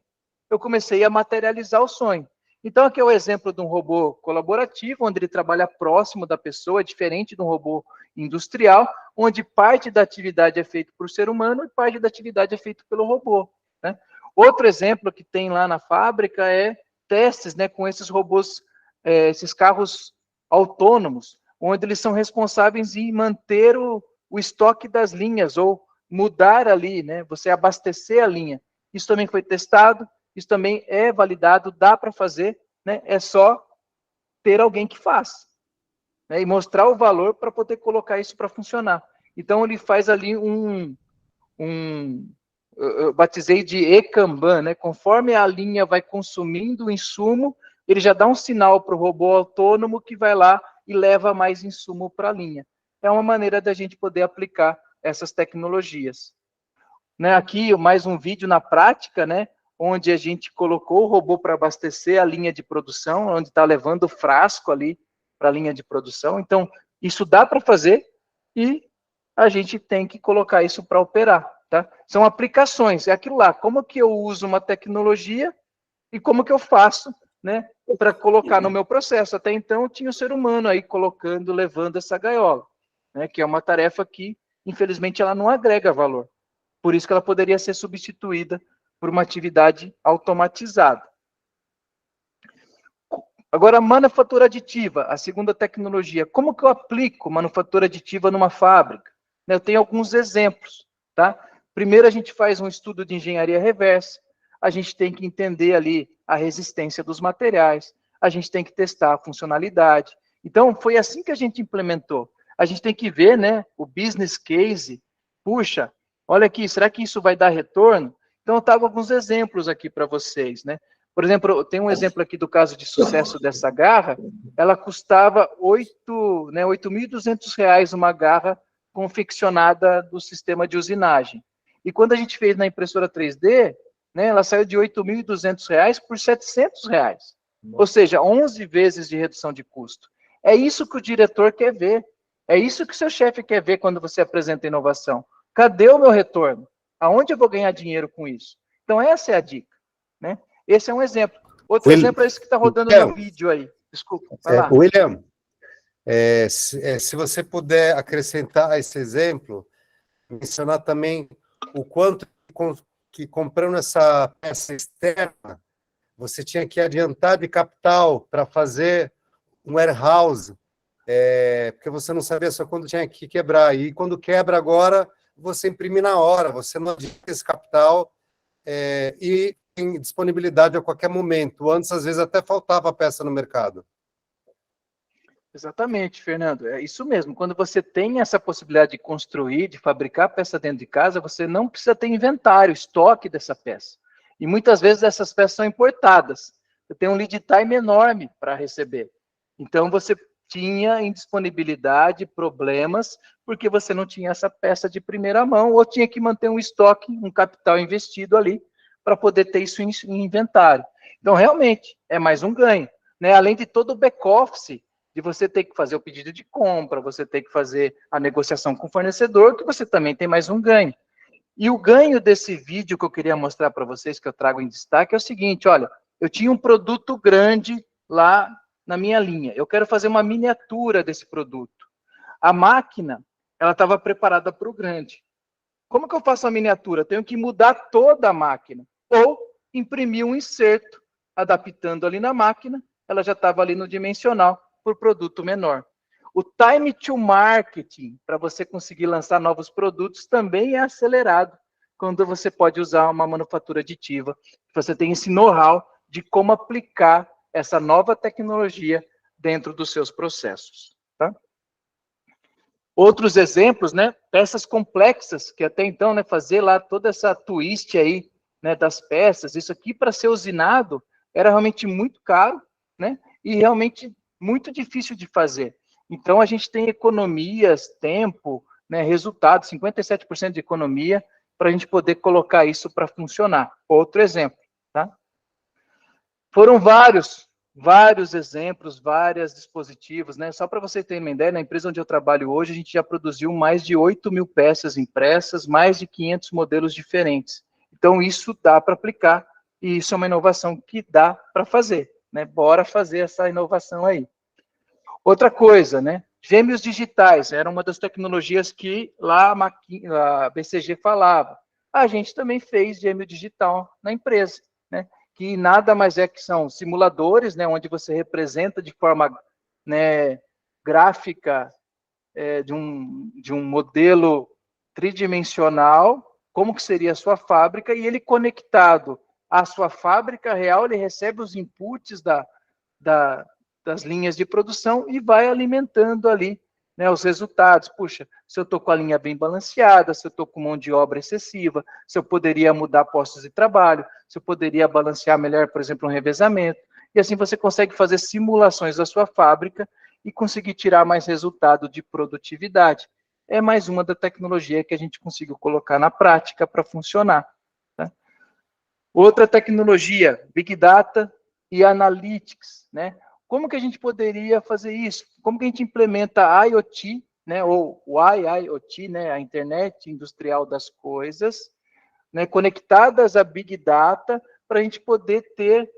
Eu comecei a materializar o sonho. Então, aqui é o exemplo de um robô colaborativo, onde ele trabalha próximo da pessoa, diferente de um robô industrial, onde parte da atividade é feita por ser humano e parte da atividade é feita pelo robô. Outro exemplo que tem lá na fábrica é testes com esses robôs, esses carros autônomos, onde eles são responsáveis em manter o estoque das linhas, ou mudar ali, você abastecer a linha. Isso também foi testado, isso também é validado, dá para fazer, é só ter alguém que faz, e mostrar o valor para poder colocar isso para funcionar. Então, ele faz ali eu batizei de e-Kanban, conforme a linha vai consumindo o insumo, ele já dá um sinal para o robô autônomo que vai lá e leva mais insumo para a linha. É uma maneira da gente poder aplicar essas tecnologias. Aqui, mais um vídeo na prática, onde a gente colocou o robô para abastecer a linha de produção, onde está levando o frasco ali para a linha de produção. Então, isso dá para fazer e a gente tem que colocar isso para operar. Tá? São aplicações, é aquilo lá, como que eu uso uma tecnologia e como que eu faço para colocar no meu processo. Até então, tinha o ser humano aí colocando, levando essa gaiola, que é uma tarefa que, infelizmente, ela não agrega valor. Por isso que ela poderia ser substituída por uma atividade automatizada. Agora, manufatura aditiva, a segunda tecnologia. Como que eu aplico manufatura aditiva numa fábrica? Eu tenho alguns exemplos, tá? Primeiro, a gente faz um estudo de engenharia reversa, a gente tem que entender ali a resistência dos materiais, a gente tem que testar a funcionalidade. Então, foi assim que a gente implementou. A gente tem que ver, o business case. Puxa, olha aqui, será que isso vai dar retorno? Então, eu trago alguns exemplos aqui para vocês, Por exemplo, tem um exemplo aqui do caso de sucesso dessa garra, ela custava R$8.200 uma garra confeccionada do sistema de usinagem. E quando a gente fez na impressora 3D, ela saiu de R$8.200 por R$700. Ou seja, 11 vezes de redução de custo. É isso que o diretor quer ver. É isso que o seu chefe quer ver quando você apresenta inovação. Cadê o meu retorno? Aonde eu vou ganhar dinheiro com isso? Então, essa é a dica. Esse é um exemplo. Outro exemplo é esse que está rodando no vídeo aí. Desculpa, vai lá. William, se você puder acrescentar a esse exemplo, mencionar também o quanto que comprando essa peça externa, você tinha que adiantar de capital para fazer um warehouse, porque você não sabia só quando tinha que quebrar. E quando quebra agora, você imprime na hora, você não adianta esse capital, e em disponibilidade a qualquer momento. Antes, às vezes, até faltava peça no mercado. Exatamente, Fernando. É isso mesmo. Quando você tem essa possibilidade de construir, de fabricar peça dentro de casa, você não precisa ter inventário, estoque dessa peça. E muitas vezes essas peças são importadas. Você tem um lead time enorme para receber. Então, você tinha indisponibilidade, problemas, porque você não tinha essa peça de primeira mão, ou tinha que manter um estoque, um capital investido ali, para poder ter isso em inventário. Então, realmente, é mais um ganho, né? Além de todo o back-office, de você ter que fazer o pedido de compra, você ter que fazer a negociação com o fornecedor, que você também tem mais um ganho. E o ganho desse vídeo que eu queria mostrar para vocês, que eu trago em destaque, é o seguinte, olha, eu tinha um produto grande lá na minha linha, eu quero fazer uma miniatura desse produto. A máquina, ela estava preparada para o grande. Como que eu faço a miniatura? Eu tenho que mudar toda a máquina, ou imprimir um inserto, adaptando ali na máquina, ela já estava ali no dimensional, por produto menor. O time to marketing, para você conseguir lançar novos produtos, também é acelerado quando você pode usar uma manufatura aditiva. Você tem esse know-how de como aplicar essa nova tecnologia dentro dos seus processos. Tá? Outros exemplos, né? Peças complexas, que até então, né, fazer lá toda essa twist aí, né, das peças, isso aqui para ser usinado era realmente muito caro, né? E realmente muito difícil de fazer. Então, a gente tem economias, tempo, né, resultado, 57% de economia, para a gente poder colocar isso para funcionar. Outro exemplo, tá? Foram vários exemplos, vários dispositivos, né? Só para você ter uma ideia, na empresa onde eu trabalho hoje, a gente já produziu mais de 8.000 peças impressas, mais de 500 modelos diferentes. Então, isso dá para aplicar, e isso é uma inovação que dá para fazer, né? Bora fazer essa inovação aí. Outra coisa, né? Gêmeos digitais, era uma das tecnologias que lá a BCG falava. A gente também fez gêmeo digital na empresa, né? Que nada mais é que são simuladores, né? Onde você representa de forma, né, gráfica de um modelo tridimensional, como que seria a sua fábrica, e ele conectado à sua fábrica real, ele recebe os inputs das linhas de produção e vai alimentando ali, né, os resultados. Puxa, se eu estou com a linha bem balanceada, se eu estou com mão de obra excessiva, se eu poderia mudar postos de trabalho, se eu poderia balancear melhor, por exemplo, um revezamento. E assim você consegue fazer simulações da sua fábrica e conseguir tirar mais resultado de produtividade. É mais uma da tecnologia que a gente conseguiu colocar na prática para funcionar. Tá? Outra tecnologia, Big Data e Analytics, né? Como que a gente poderia fazer isso? Como que a gente implementa a IoT, né, ou o IIoT, né, a Internet Industrial das Coisas, né, conectadas a Big Data, para a gente poder ter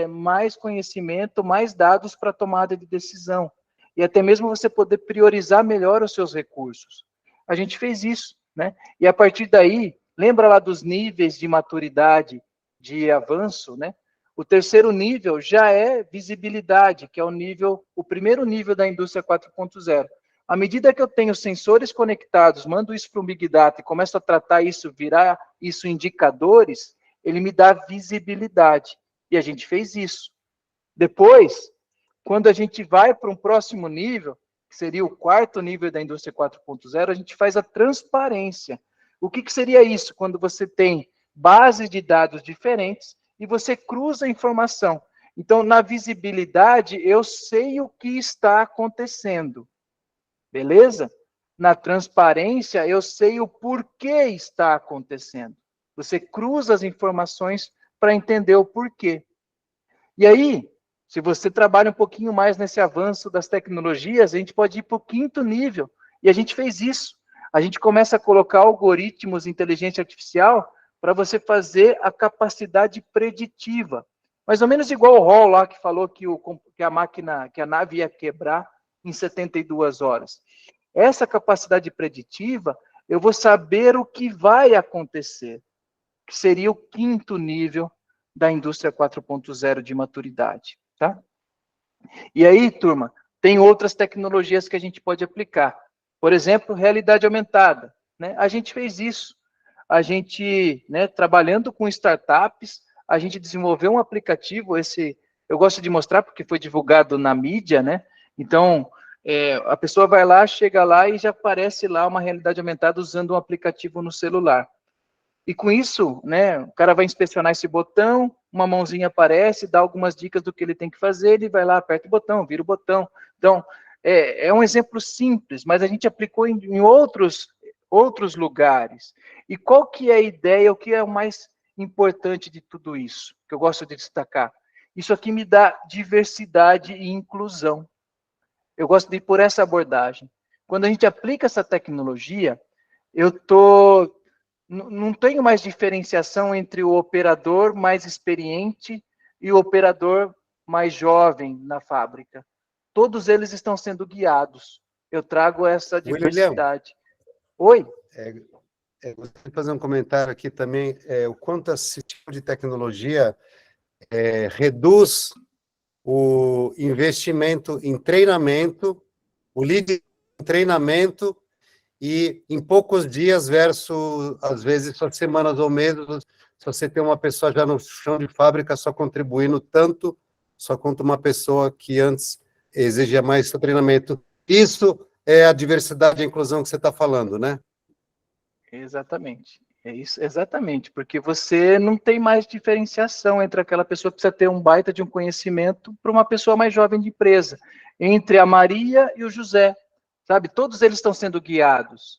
mais conhecimento, mais dados para tomada de decisão. E até mesmo você poder priorizar melhor os seus recursos. A gente fez isso, né? E a partir daí, lembra lá dos níveis de maturidade, de avanço, né? O terceiro nível já é visibilidade, que é o primeiro nível da indústria 4.0. À medida que eu tenho sensores conectados, mando isso para o Big Data e começo a tratar isso, virar isso indicadores, ele me dá visibilidade. E a gente fez isso. Depois, quando a gente vai para um próximo nível, que seria o quarto nível da indústria 4.0, a gente faz a transparência. O que seria isso? Quando você tem bases de dados diferentes e você cruza a informação. Então, na visibilidade, eu sei o que está acontecendo. Beleza? Na transparência, eu sei o porquê está acontecendo. Você cruza as informações para entender o porquê. E aí, se você trabalha um pouquinho mais nesse avanço das tecnologias, a gente pode ir para o quinto nível. E a gente fez isso. A gente começa a colocar algoritmos de inteligência artificial para você fazer a capacidade preditiva. Mais ou menos igual o Hall lá, que falou que a nave ia quebrar em 72 horas. Essa capacidade preditiva, eu vou saber o que vai acontecer, que seria o quinto nível da indústria 4.0 de maturidade, tá? E aí, turma, tem outras tecnologias que a gente pode aplicar. Por exemplo, realidade aumentada, né? A gente fez isso. A gente, né, trabalhando com startups, a gente desenvolveu um aplicativo, eu gosto de mostrar porque foi divulgado na mídia, né? Então, a pessoa vai lá, chega lá e já aparece lá uma realidade aumentada usando um aplicativo no celular. E com isso, né, o cara vai inspecionar esse botão, uma mãozinha aparece, dá algumas dicas do que ele tem que fazer, ele vai lá, aperta o botão, vira o botão. Então, é um exemplo simples, mas a gente aplicou em outros lugares. E qual que é a ideia, o que é o mais importante de tudo isso, que eu gosto de destacar? Isso aqui me dá diversidade e inclusão. Eu gosto de ir por essa abordagem. Quando a gente aplica essa tecnologia, não tenho mais diferenciação entre o operador mais experiente e o operador mais jovem na fábrica. Todos eles estão sendo guiados. Eu trago essa diversidade. Oi? Gostaria de fazer um comentário aqui também, o quanto esse tipo de tecnologia reduz o investimento em treinamento, o lead em treinamento, e em poucos dias versus, às vezes, só semanas ou meses, se você tem uma pessoa já no chão de fábrica só contribuindo tanto, só quanto uma pessoa que antes exigia mais treinamento. Isso é a diversidade e a inclusão que você está falando, né? Exatamente. É isso, exatamente, porque você não tem mais diferenciação entre aquela pessoa que precisa ter um baita de um conhecimento para uma pessoa mais jovem de empresa, entre a Maria e o José, sabe? Todos eles estão sendo guiados.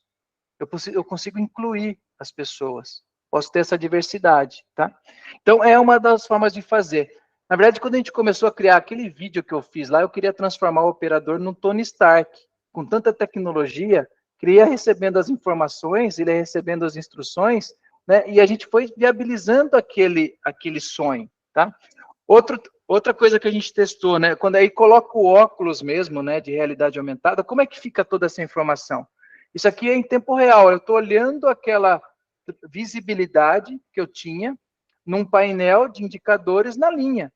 Eu consigo incluir as pessoas, posso ter essa diversidade, tá? Então, é uma das formas de fazer. Na verdade, quando a gente começou a criar aquele vídeo que eu fiz lá, eu queria transformar o operador num Tony Stark, com tanta tecnologia, queria recebendo as informações, ele recebendo as instruções, né? E a gente foi viabilizando aquele sonho, tá? Outra coisa que a gente testou, né? Quando aí coloca o óculos mesmo, né, de realidade aumentada, como é que fica toda essa informação? Isso aqui é em tempo real. Eu estou olhando aquela visibilidade que eu tinha num painel de indicadores na linha.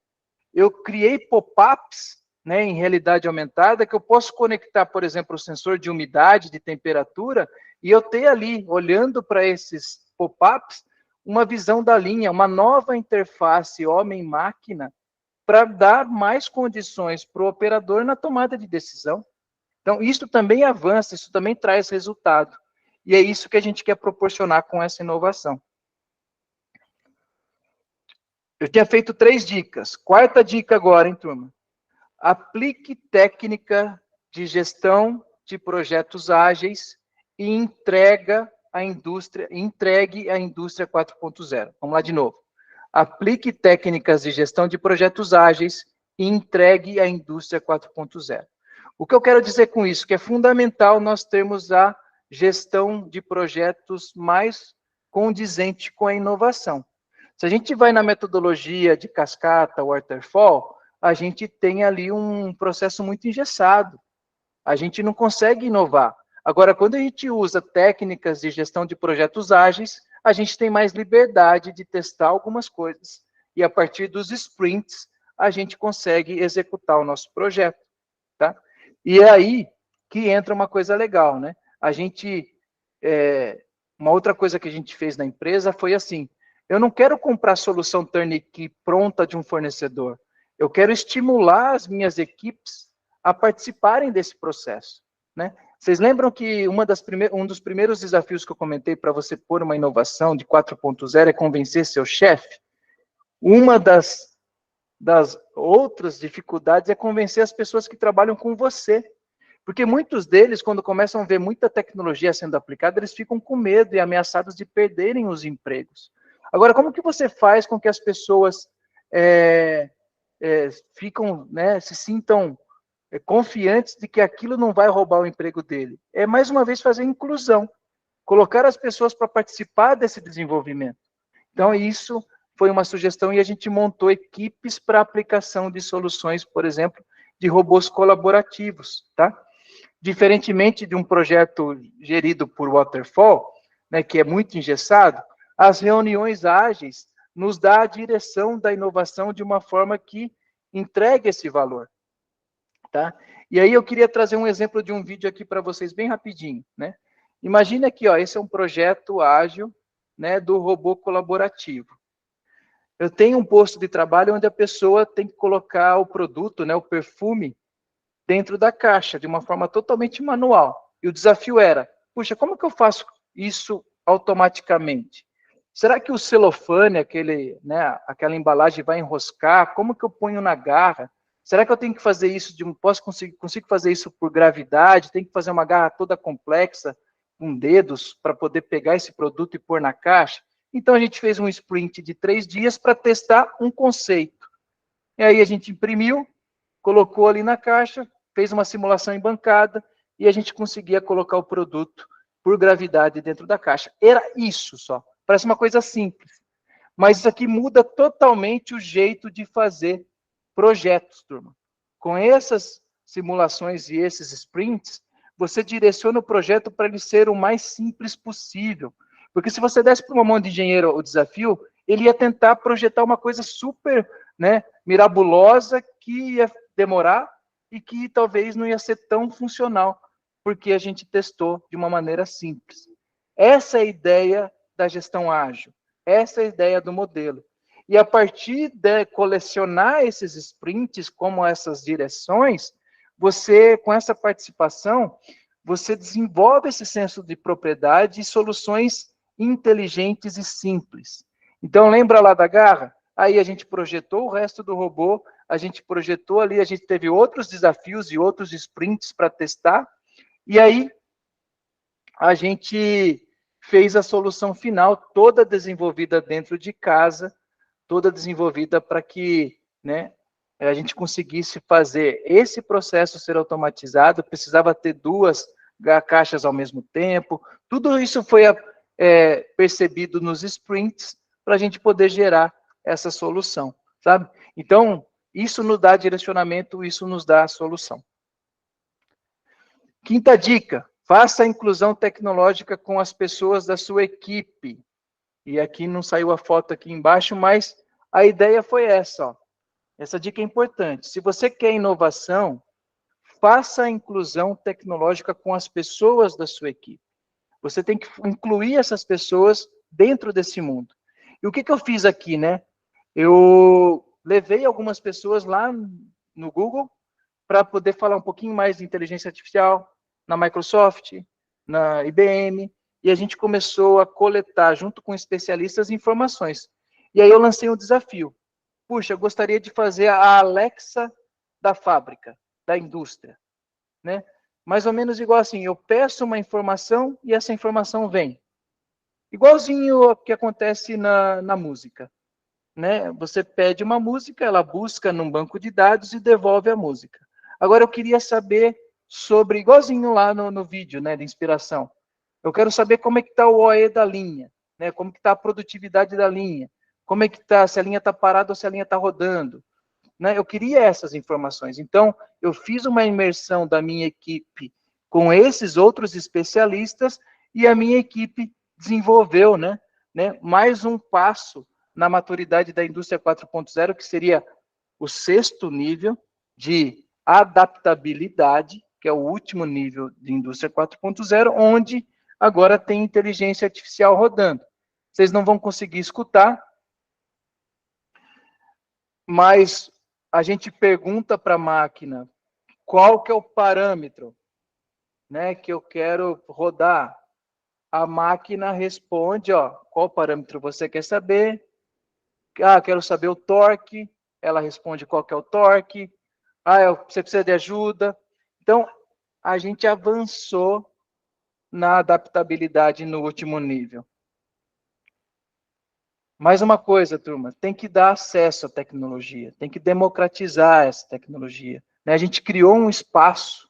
Eu criei pop-ups, né, em realidade aumentada, que eu posso conectar, por exemplo, o sensor de umidade, de temperatura, e eu ter ali, olhando para esses pop-ups, uma visão da linha, uma nova interface homem-máquina, para dar mais condições para o operador na tomada de decisão. Então, isso também avança, isso também traz resultado. E é isso que a gente quer proporcionar com essa inovação. Eu tinha feito 3 dicas. Quarta dica agora, hein, turma? Aplique técnica de gestão de projetos ágeis e entregue à indústria 4.0. Vamos lá de novo. Aplique técnicas de gestão de projetos ágeis e entregue à indústria 4.0. O que eu quero dizer com isso? Que é fundamental nós termos a gestão de projetos mais condizente com a inovação. Se a gente vai na metodologia de cascata, waterfall, a gente tem ali um processo muito engessado. A gente não consegue inovar. Agora, quando a gente usa técnicas de gestão de projetos ágeis, a gente tem mais liberdade de testar algumas coisas. E a partir dos sprints, a gente consegue executar o nosso projeto, tá? E é aí que entra uma coisa legal, né? Uma outra coisa que a gente fez na empresa foi assim, eu não quero comprar solução turnkey pronta de um fornecedor. Eu quero estimular as minhas equipes a participarem desse processo, né? Vocês lembram que um dos primeiros desafios que eu comentei para você pôr uma inovação de 4.0 é convencer seu chefe? Uma das outras dificuldades é convencer as pessoas que trabalham com você. Porque muitos deles, quando começam a ver muita tecnologia sendo aplicada, eles ficam com medo e ameaçados de perderem os empregos. Agora, como que você faz com que as pessoas se sintam confiantes de que aquilo não vai roubar o emprego dele? É, mais uma vez, fazer inclusão. Colocar as pessoas para participar desse desenvolvimento. Então, isso foi uma sugestão e a gente montou equipes para aplicação de soluções, por exemplo, de robôs colaborativos, tá? Diferentemente de um projeto gerido por Waterfall, né, que é muito engessado, as reuniões ágeis nos dá a direção da inovação de uma forma que entregue esse valor, tá? E aí eu queria trazer um exemplo de um vídeo aqui para vocês bem rapidinho, né? Imagina aqui, ó, esse é um projeto ágil, né, do robô colaborativo. Eu tenho um posto de trabalho onde a pessoa tem que colocar o produto, né, o perfume, dentro da caixa, de uma forma totalmente manual. E o desafio era, puxa, como que eu faço isso automaticamente? Será que o celofane, aquela embalagem vai enroscar? Como que eu ponho na garra? Será que eu tenho que fazer isso consigo fazer isso por gravidade? Tem que fazer uma garra toda complexa, com dedos, para poder pegar esse produto e pôr na caixa? Então, a gente fez um sprint de 3 dias para testar um conceito. E aí, a gente imprimiu, colocou ali na caixa, fez uma simulação em bancada, e a gente conseguia colocar o produto por gravidade dentro da caixa. Era isso só. Parece uma coisa simples. Mas isso aqui muda totalmente o jeito de fazer projetos, turma. Com essas simulações e esses sprints, você direciona o projeto para ele ser o mais simples possível. Porque se você desse para uma mão de engenheiro o desafio, ele ia tentar projetar uma coisa super, né, mirabulosa, que ia demorar e que talvez não ia ser tão funcional, porque a gente testou de uma maneira simples. Essa é a ideia da gestão ágil. Essa é a ideia do modelo. E a partir de colecionar esses sprints, como essas direções, você, com essa participação, você desenvolve esse senso de propriedade e soluções inteligentes e simples. Então, lembra lá da garra? Aí a gente projetou o resto do robô, a gente projetou ali, a gente teve outros desafios e outros sprints para testar, e aí a gente fez a solução final, toda desenvolvida dentro de casa, toda desenvolvida para que, né, a gente conseguisse fazer esse processo ser automatizado, precisava ter 2 caixas ao mesmo tempo, tudo isso foi percebido nos sprints para a gente poder gerar essa solução, sabe? Então, isso nos dá direcionamento, isso nos dá a solução. Quinta dica, faça a inclusão tecnológica com as pessoas da sua equipe. E aqui não saiu a foto aqui embaixo, mas a ideia foi essa, ó. Essa dica é importante. Se você quer inovação, faça a inclusão tecnológica com as pessoas da sua equipe. Você tem que incluir essas pessoas dentro desse mundo. E o que eu fiz aqui, né? Eu levei algumas pessoas lá no Google para poder falar um pouquinho mais de inteligência artificial na Microsoft, na IBM, e a gente começou a coletar, junto com especialistas, informações. E aí eu lancei um desafio. Puxa, eu gostaria de fazer a Alexa da fábrica, da indústria, né? Mais ou menos igual assim, eu peço uma informação e essa informação vem. Igualzinho o que acontece na música, né? Você pede uma música, ela busca num banco de dados e devolve a música. Agora eu queria saber sobre, igualzinho lá no vídeo, né, de inspiração. Eu quero saber como é que está o OE da linha, né? Como que está a produtividade da linha, como é que está, se a linha está parada ou se a linha está rodando. Né? Eu queria essas informações. Então, eu fiz uma imersão da minha equipe com esses outros especialistas e a minha equipe desenvolveu, né, mais um passo na maturidade da indústria 4.0, que seria o 6º nível de adaptabilidade, que é o último nível de indústria 4.0, onde agora tem inteligência artificial rodando. Vocês não vão conseguir escutar, mas a gente pergunta para a máquina qual que é o parâmetro, né, que eu quero rodar. A máquina responde, ó, qual parâmetro você quer saber? Ah, quero saber o torque. Ela responde qual que é o torque. Ah, você precisa de ajuda. Então, a gente avançou na adaptabilidade no último nível. Mais uma coisa, turma, tem que dar acesso à tecnologia, tem que democratizar essa tecnologia. A gente criou um espaço,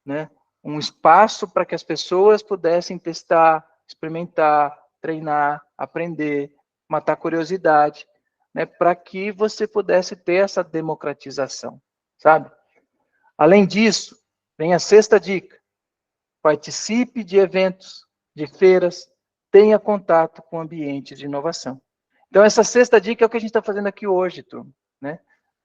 né? Um espaço para que as pessoas pudessem testar, experimentar, treinar, aprender, matar curiosidade, né? Para que você pudesse ter essa democratização, sabe? Além disso, vem a 6ª dica. Participe de eventos, de feiras, tenha contato com ambientes de inovação. Então, essa 6ª dica é o que a gente está fazendo aqui hoje, turma, né?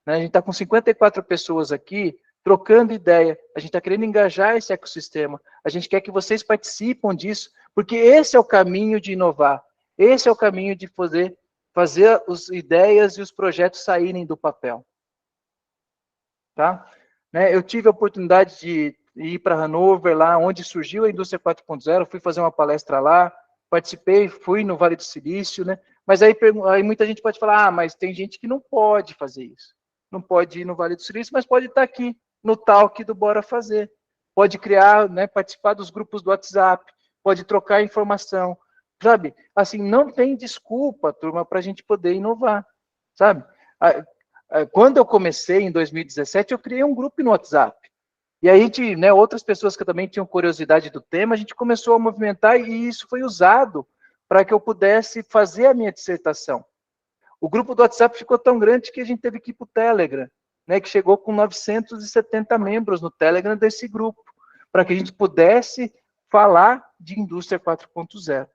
A gente está com 54 pessoas aqui, trocando ideia, a gente está querendo engajar esse ecossistema, a gente quer que vocês participem disso, porque esse é o caminho de inovar, esse é o caminho de poder fazer as ideias e os projetos saírem do papel. Tá? Né? Eu tive a oportunidade de ir para Hannover, lá onde surgiu a indústria 4.0, fui fazer uma palestra lá, participei, fui no Vale do Silício, né? Mas aí muita gente pode falar, mas tem gente que não pode fazer isso. Não pode ir no Vale do Silício, mas pode estar aqui no talk do Bora Fazer. Pode criar, né, participar dos grupos do WhatsApp, pode trocar informação, sabe? Assim, não tem desculpa, turma, para a gente poder inovar, sabe? Quando eu comecei, em 2017, eu criei um grupo no WhatsApp. E aí, né, outras pessoas que também tinham curiosidade do tema, a gente começou a movimentar e isso foi usado para que eu pudesse fazer a minha dissertação. O grupo do WhatsApp ficou tão grande que a gente teve que ir para o Telegram, né, que chegou com 970 membros no Telegram desse grupo, para que a gente pudesse falar de indústria 4.0.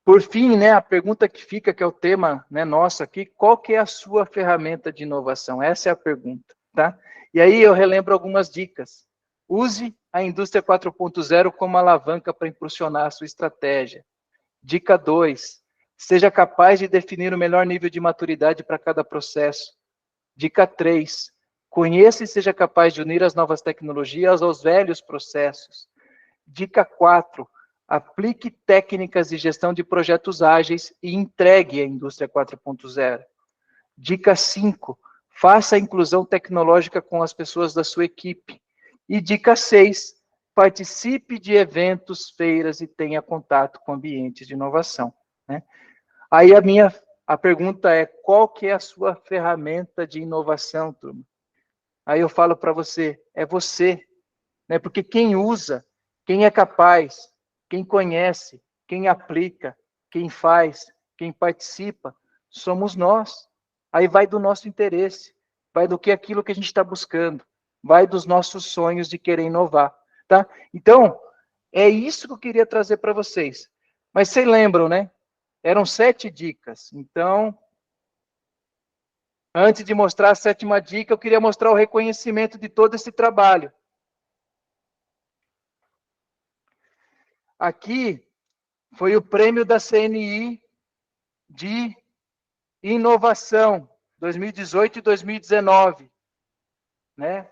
Por fim, né, a pergunta que fica, que é o tema, né, nosso aqui, qual que é a sua ferramenta de inovação? Essa é a pergunta, tá? E aí eu relembro algumas dicas. Use a indústria 4.0 como alavanca para impulsionar a sua estratégia. Dica 2, seja capaz de definir o melhor nível de maturidade para cada processo. Dica 3, conheça e seja capaz de unir as novas tecnologias aos velhos processos. Dica 4, aplique técnicas de gestão de projetos ágeis e entregue a indústria 4.0. Dica 5, faça a inclusão tecnológica com as pessoas da sua equipe. E dica 6, participe de eventos, feiras e tenha contato com ambientes de inovação. Né? Aí a pergunta é, qual que é a sua ferramenta de inovação, turma? Aí eu falo para você, é você. Né? Porque quem usa, quem é capaz, quem conhece, quem aplica, quem faz, quem participa, somos nós. Aí vai do nosso interesse, vai do que aquilo que a gente está buscando, vai dos nossos sonhos de querer inovar, tá? Então, é isso que eu queria trazer para vocês. Mas vocês lembram, né? Eram 7 dicas. Então, antes de mostrar a 7ª dica, eu queria mostrar o reconhecimento de todo esse trabalho. Aqui foi o prêmio da CNI de inovação, 2018 e 2019, né?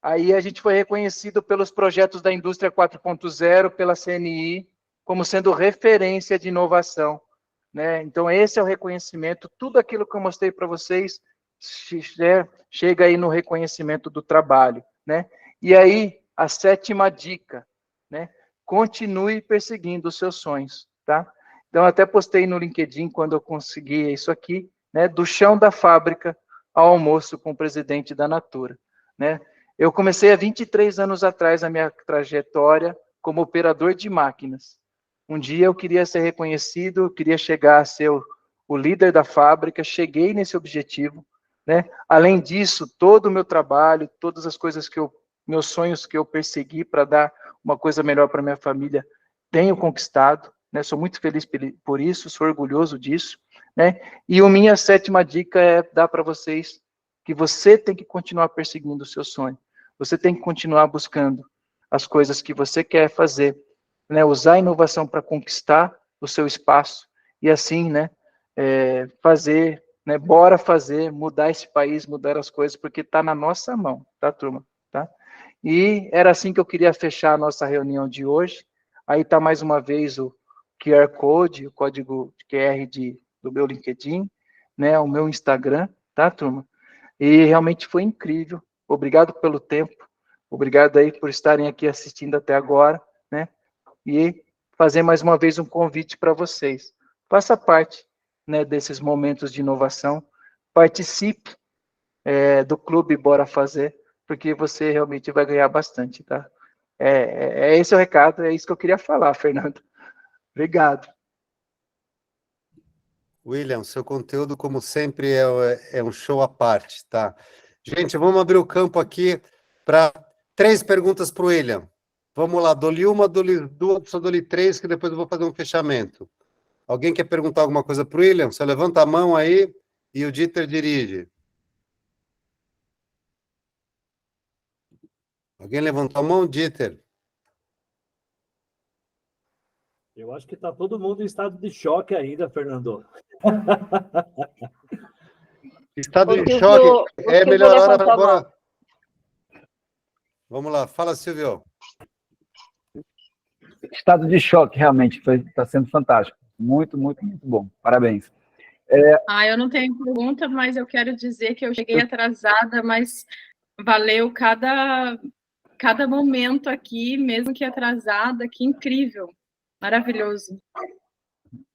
Aí a gente foi reconhecido pelos projetos da indústria 4.0, pela CNI, como sendo referência de inovação, né? Então esse é o reconhecimento, tudo aquilo que eu mostrei para vocês chega aí no reconhecimento do trabalho, né? E aí a 7ª dica, né? Continue perseguindo os seus sonhos, tá? Então, até postei no LinkedIn, quando eu consegui isso aqui, né, do chão da fábrica ao almoço com o presidente da Natura, né? Eu comecei há 23 anos atrás a minha trajetória como operador de máquinas. Um dia eu queria ser reconhecido, eu queria chegar a ser o líder da fábrica, cheguei nesse objetivo, né? Além disso, todo o meu trabalho, todas as coisas meus sonhos que eu persegui para dar uma coisa melhor para minha família, tenho conquistado, né? Sou muito feliz por isso, sou orgulhoso disso, né? E a minha 7ª dica é dar para vocês que você tem que continuar perseguindo o seu sonho. Você tem que continuar buscando as coisas que você quer fazer, né? Usar a inovação para conquistar o seu espaço e assim, né? Fazer, né? Bora fazer, mudar esse país, mudar as coisas, porque está na nossa mão, tá, turma? Tá? E era assim que eu queria fechar a nossa reunião de hoje. Aí está mais uma vez o QR Code, o código QR do meu LinkedIn, né? O meu Instagram, tá, turma? E realmente foi incrível. Obrigado pelo tempo. Obrigado aí por estarem aqui assistindo até agora, né? E fazer mais uma vez um convite para vocês. Faça parte, né, desses momentos de inovação. Participe do Clube Bora Fazer, porque você realmente vai ganhar bastante, tá? É esse o recado, é isso que eu queria falar, Fernando. Obrigado. William, seu conteúdo, como sempre, é um show à parte, tá? Gente, vamos abrir o campo aqui para 3 perguntas para o William. Vamos lá, dou-lhe uma, dou-lhe duas, só dou-lhe 3, que depois eu vou fazer um fechamento. Alguém quer perguntar alguma coisa para o William? Você levanta a mão aí e o Dieter dirige. Alguém levantou a mão, Dieter? Eu acho que está todo mundo em estado de choque ainda, Fernando. Estado Ô, de Silvio, choque. ô, É Silvio, melhor hora levanta a mão. agora. Vamos lá, fala, Silvio. Estado de choque, realmente, está sendo fantástico. Muito, muito, muito bom. Parabéns. Eu não tenho pergunta, mas eu quero dizer que eu cheguei atrasada, mas valeu cada momento aqui, mesmo que atrasada, que incrível, maravilhoso.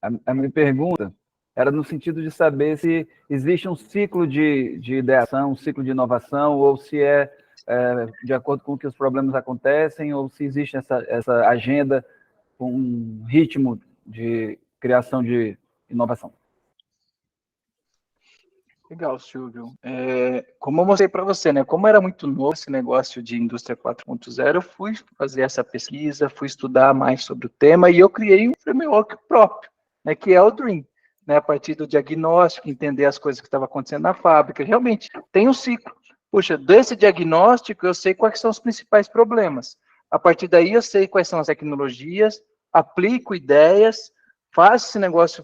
A minha pergunta era no sentido de saber se existe um ciclo de ideação, um ciclo de inovação, ou se é de acordo com que os problemas acontecem, ou se existe essa agenda com um ritmo de criação de inovação. Legal, Silvio. Como eu mostrei para você, né? Como era muito novo esse negócio de indústria 4.0, eu fui fazer essa pesquisa, fui estudar mais sobre o tema e eu criei um framework próprio, né? Que é o Dream, né? A partir do diagnóstico, entender as coisas que estavam acontecendo na fábrica. Realmente tem um ciclo. Puxa, desse diagnóstico eu sei quais são os principais problemas. A partir daí eu sei quais são as tecnologias, aplico ideias, faço esse negócio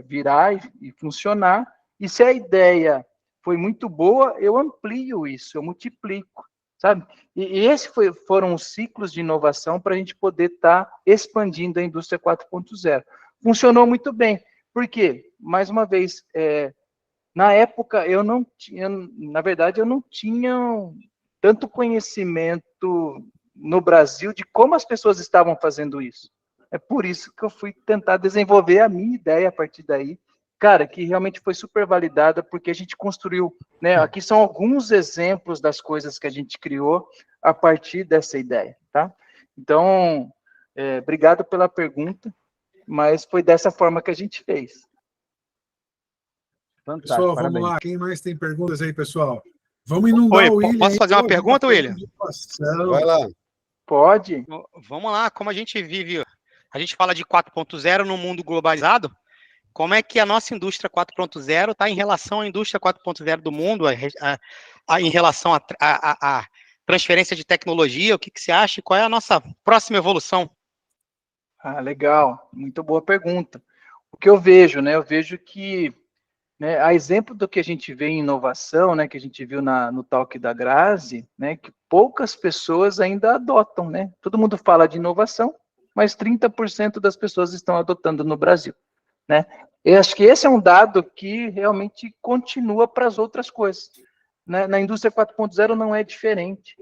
virar e funcionar. E se a ideia foi muito boa, eu amplio isso, eu multiplico, sabe? E esses foram os ciclos de inovação para a gente poder estar expandindo a indústria 4.0. Funcionou muito bem. Por quê? Mais uma vez, na época, eu não tinha tanto conhecimento no Brasil de como as pessoas estavam fazendo isso. É por isso que eu fui tentar desenvolver a minha ideia a partir daí, cara, que realmente foi super validada, porque a gente construiu, né? Aqui são alguns exemplos das coisas que a gente criou a partir dessa ideia, tá? Então, obrigado pela pergunta, mas foi dessa forma que a gente fez. Fantástico, Pessoal, parabéns. vamos lá. Quem mais tem perguntas aí, pessoal? Vamos inundar o William. Posso fazer uma pergunta, William? Vai lá. Pode. Vamos lá, como a gente fala de 4.0 no mundo globalizado, como é que a nossa indústria 4.0 está em relação à indústria 4.0 do mundo, em relação à transferência de tecnologia? O que você acha? Qual é a nossa próxima evolução? Legal. Muito boa pergunta. O que eu vejo, né? Eu vejo que, né, a exemplo do que a gente vê em inovação, né, que a gente viu no talk da Grazi, né, que poucas pessoas ainda adotam, né? Todo mundo fala de inovação, mas 30% das pessoas estão adotando no Brasil, né? Eu acho que esse é um dado que realmente continua para as outras coisas, né? Na indústria 4.0 não é diferente.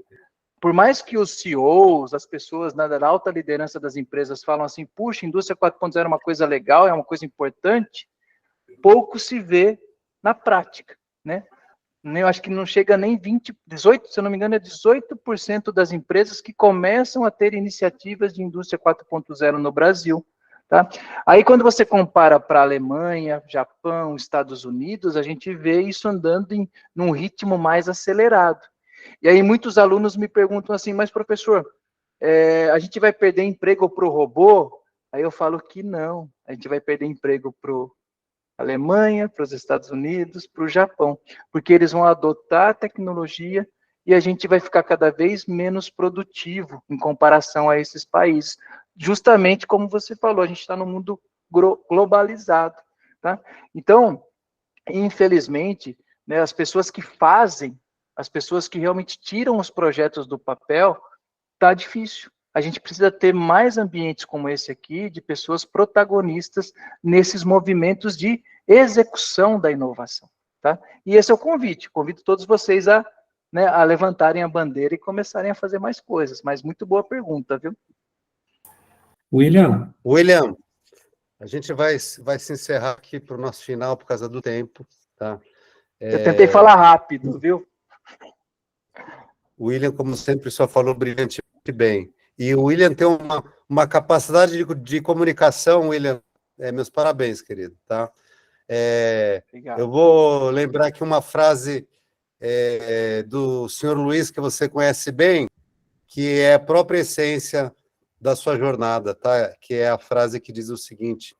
Por mais que os CEOs, as pessoas da alta liderança das empresas falam assim, puxa, indústria 4.0 é uma coisa legal, é uma coisa importante, pouco se vê na prática, né? Eu acho que não chega nem 18, se eu não me engano, é 18% das empresas que começam a ter iniciativas de indústria 4.0 no Brasil, tá? Aí, quando você compara para a Alemanha, Japão, Estados Unidos, a gente vê isso andando num ritmo mais acelerado. E aí, muitos alunos me perguntam assim, mas, professor, a gente vai perder emprego para o robô? Aí eu falo que não, a gente vai perder emprego para Alemanha, para os Estados Unidos, para o Japão, porque eles vão adotar a tecnologia e a gente vai ficar cada vez menos produtivo em comparação a esses países. Justamente como você falou, a gente está num mundo globalizado, tá? Então, infelizmente, né, as pessoas que fazem, as pessoas que realmente tiram os projetos do papel, tá difícil. A gente precisa ter mais ambientes como esse aqui, de pessoas protagonistas nesses movimentos de execução da inovação, tá? E esse é o convite. Convido todos vocês a levantarem a bandeira e começarem a fazer mais coisas. Mas muito boa pergunta, viu? William, A gente vai se encerrar aqui para o nosso final por causa do tempo, tá? Eu tentei falar rápido, viu? O William, como sempre, só falou brilhantemente bem. E o William tem uma capacidade de comunicação, William. Meus parabéns, querido, tá? Eu vou lembrar aqui uma frase do senhor Luiz, que você conhece bem, que é a própria essência da sua jornada, tá? Que é a frase que diz o seguinte: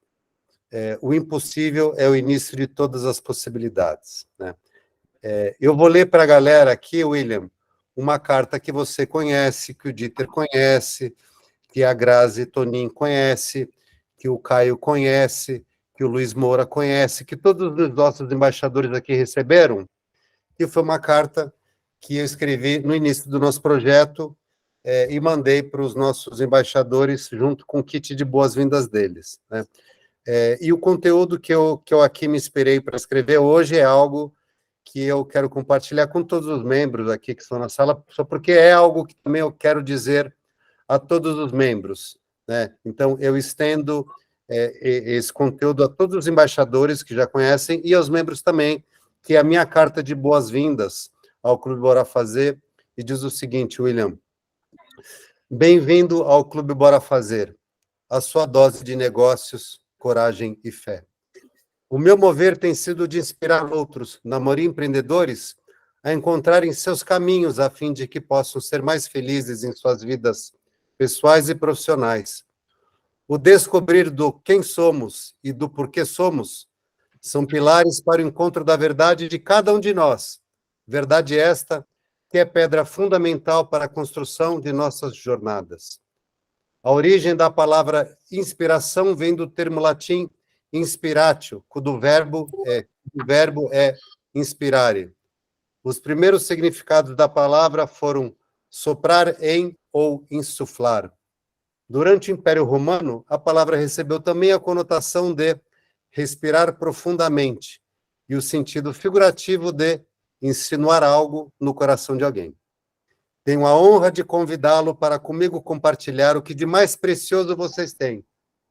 o impossível é o início de todas as possibilidades, né? Eu vou ler para a galera aqui, William, uma carta que você conhece, que o Dieter conhece, que a Grazi Tonin conhece, que o Caio conhece, que o Luiz Moura conhece, que todos os nossos embaixadores aqui receberam, que foi uma carta que eu escrevi no início do nosso projeto e mandei para os nossos embaixadores junto com o kit de boas-vindas deles, né? E o conteúdo que eu aqui me inspirei para escrever hoje é algo que eu quero compartilhar com todos os membros aqui que estão na sala, só porque é algo que também eu quero dizer a todos os membros, né? Então, eu estendo esse conteúdo a todos os embaixadores que já conhecem e aos membros também, que é a minha carta de boas-vindas ao Clube Bora Fazer, e diz o seguinte, William: bem-vindo ao Clube Bora Fazer, a sua dose de negócios, coragem e fé. O meu mover tem sido de inspirar outros, namorar empreendedores, a encontrarem seus caminhos a fim de que possam ser mais felizes em suas vidas pessoais e profissionais. O descobrir do quem somos e do porquê somos são pilares para o encontro da verdade de cada um de nós. Verdade esta que é pedra fundamental para a construção de nossas jornadas. A origem da palavra inspiração vem do termo latim inspiratio, cujo verbo é inspirare. Os primeiros significados da palavra foram soprar em ou insuflar. Durante o Império Romano, a palavra recebeu também a conotação de respirar profundamente e o sentido figurativo de insinuar algo no coração de alguém. Tenho a honra de convidá-lo para comigo compartilhar o que de mais precioso vocês têm,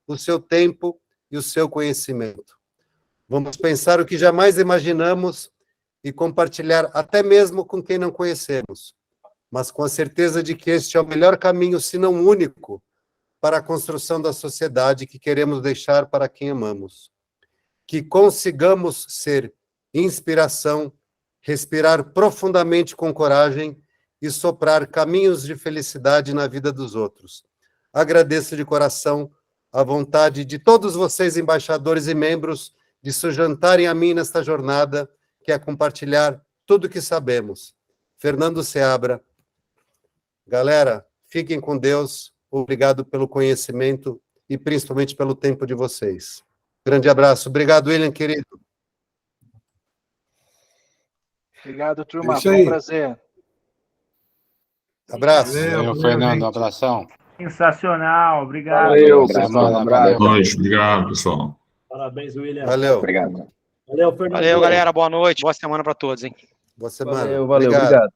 o seu tempo e o seu conhecimento. Vamos pensar o que jamais imaginamos e compartilhar até mesmo com quem não conhecemos, mas com a certeza de que este é o melhor caminho, se não único, para a construção da sociedade que queremos deixar para quem amamos. Que consigamos ser inspiração, respirar profundamente com coragem e soprar caminhos de felicidade na vida dos outros. Agradeço de coração a vontade de todos vocês, embaixadores e membros, de se juntarem a mim nesta jornada, que é compartilhar tudo o que sabemos. Fernando Seabra. Galera, fiquem com Deus. Obrigado pelo conhecimento e principalmente pelo tempo de vocês. Grande abraço. Obrigado, William, querido. Obrigado, turma. Isso Foi um aí. prazer. Abraço. Valeu, Fernando, abração. Sensacional, obrigado. Valeu, Semana, pessoal. Um valeu. abraço. Obrigado, pessoal. Parabéns, William. Valeu. Obrigado. Valeu, Fernando. Valeu, galera. Boa noite. Boa semana para todos, hein? Boa semana. Valeu, Obrigado. obrigado.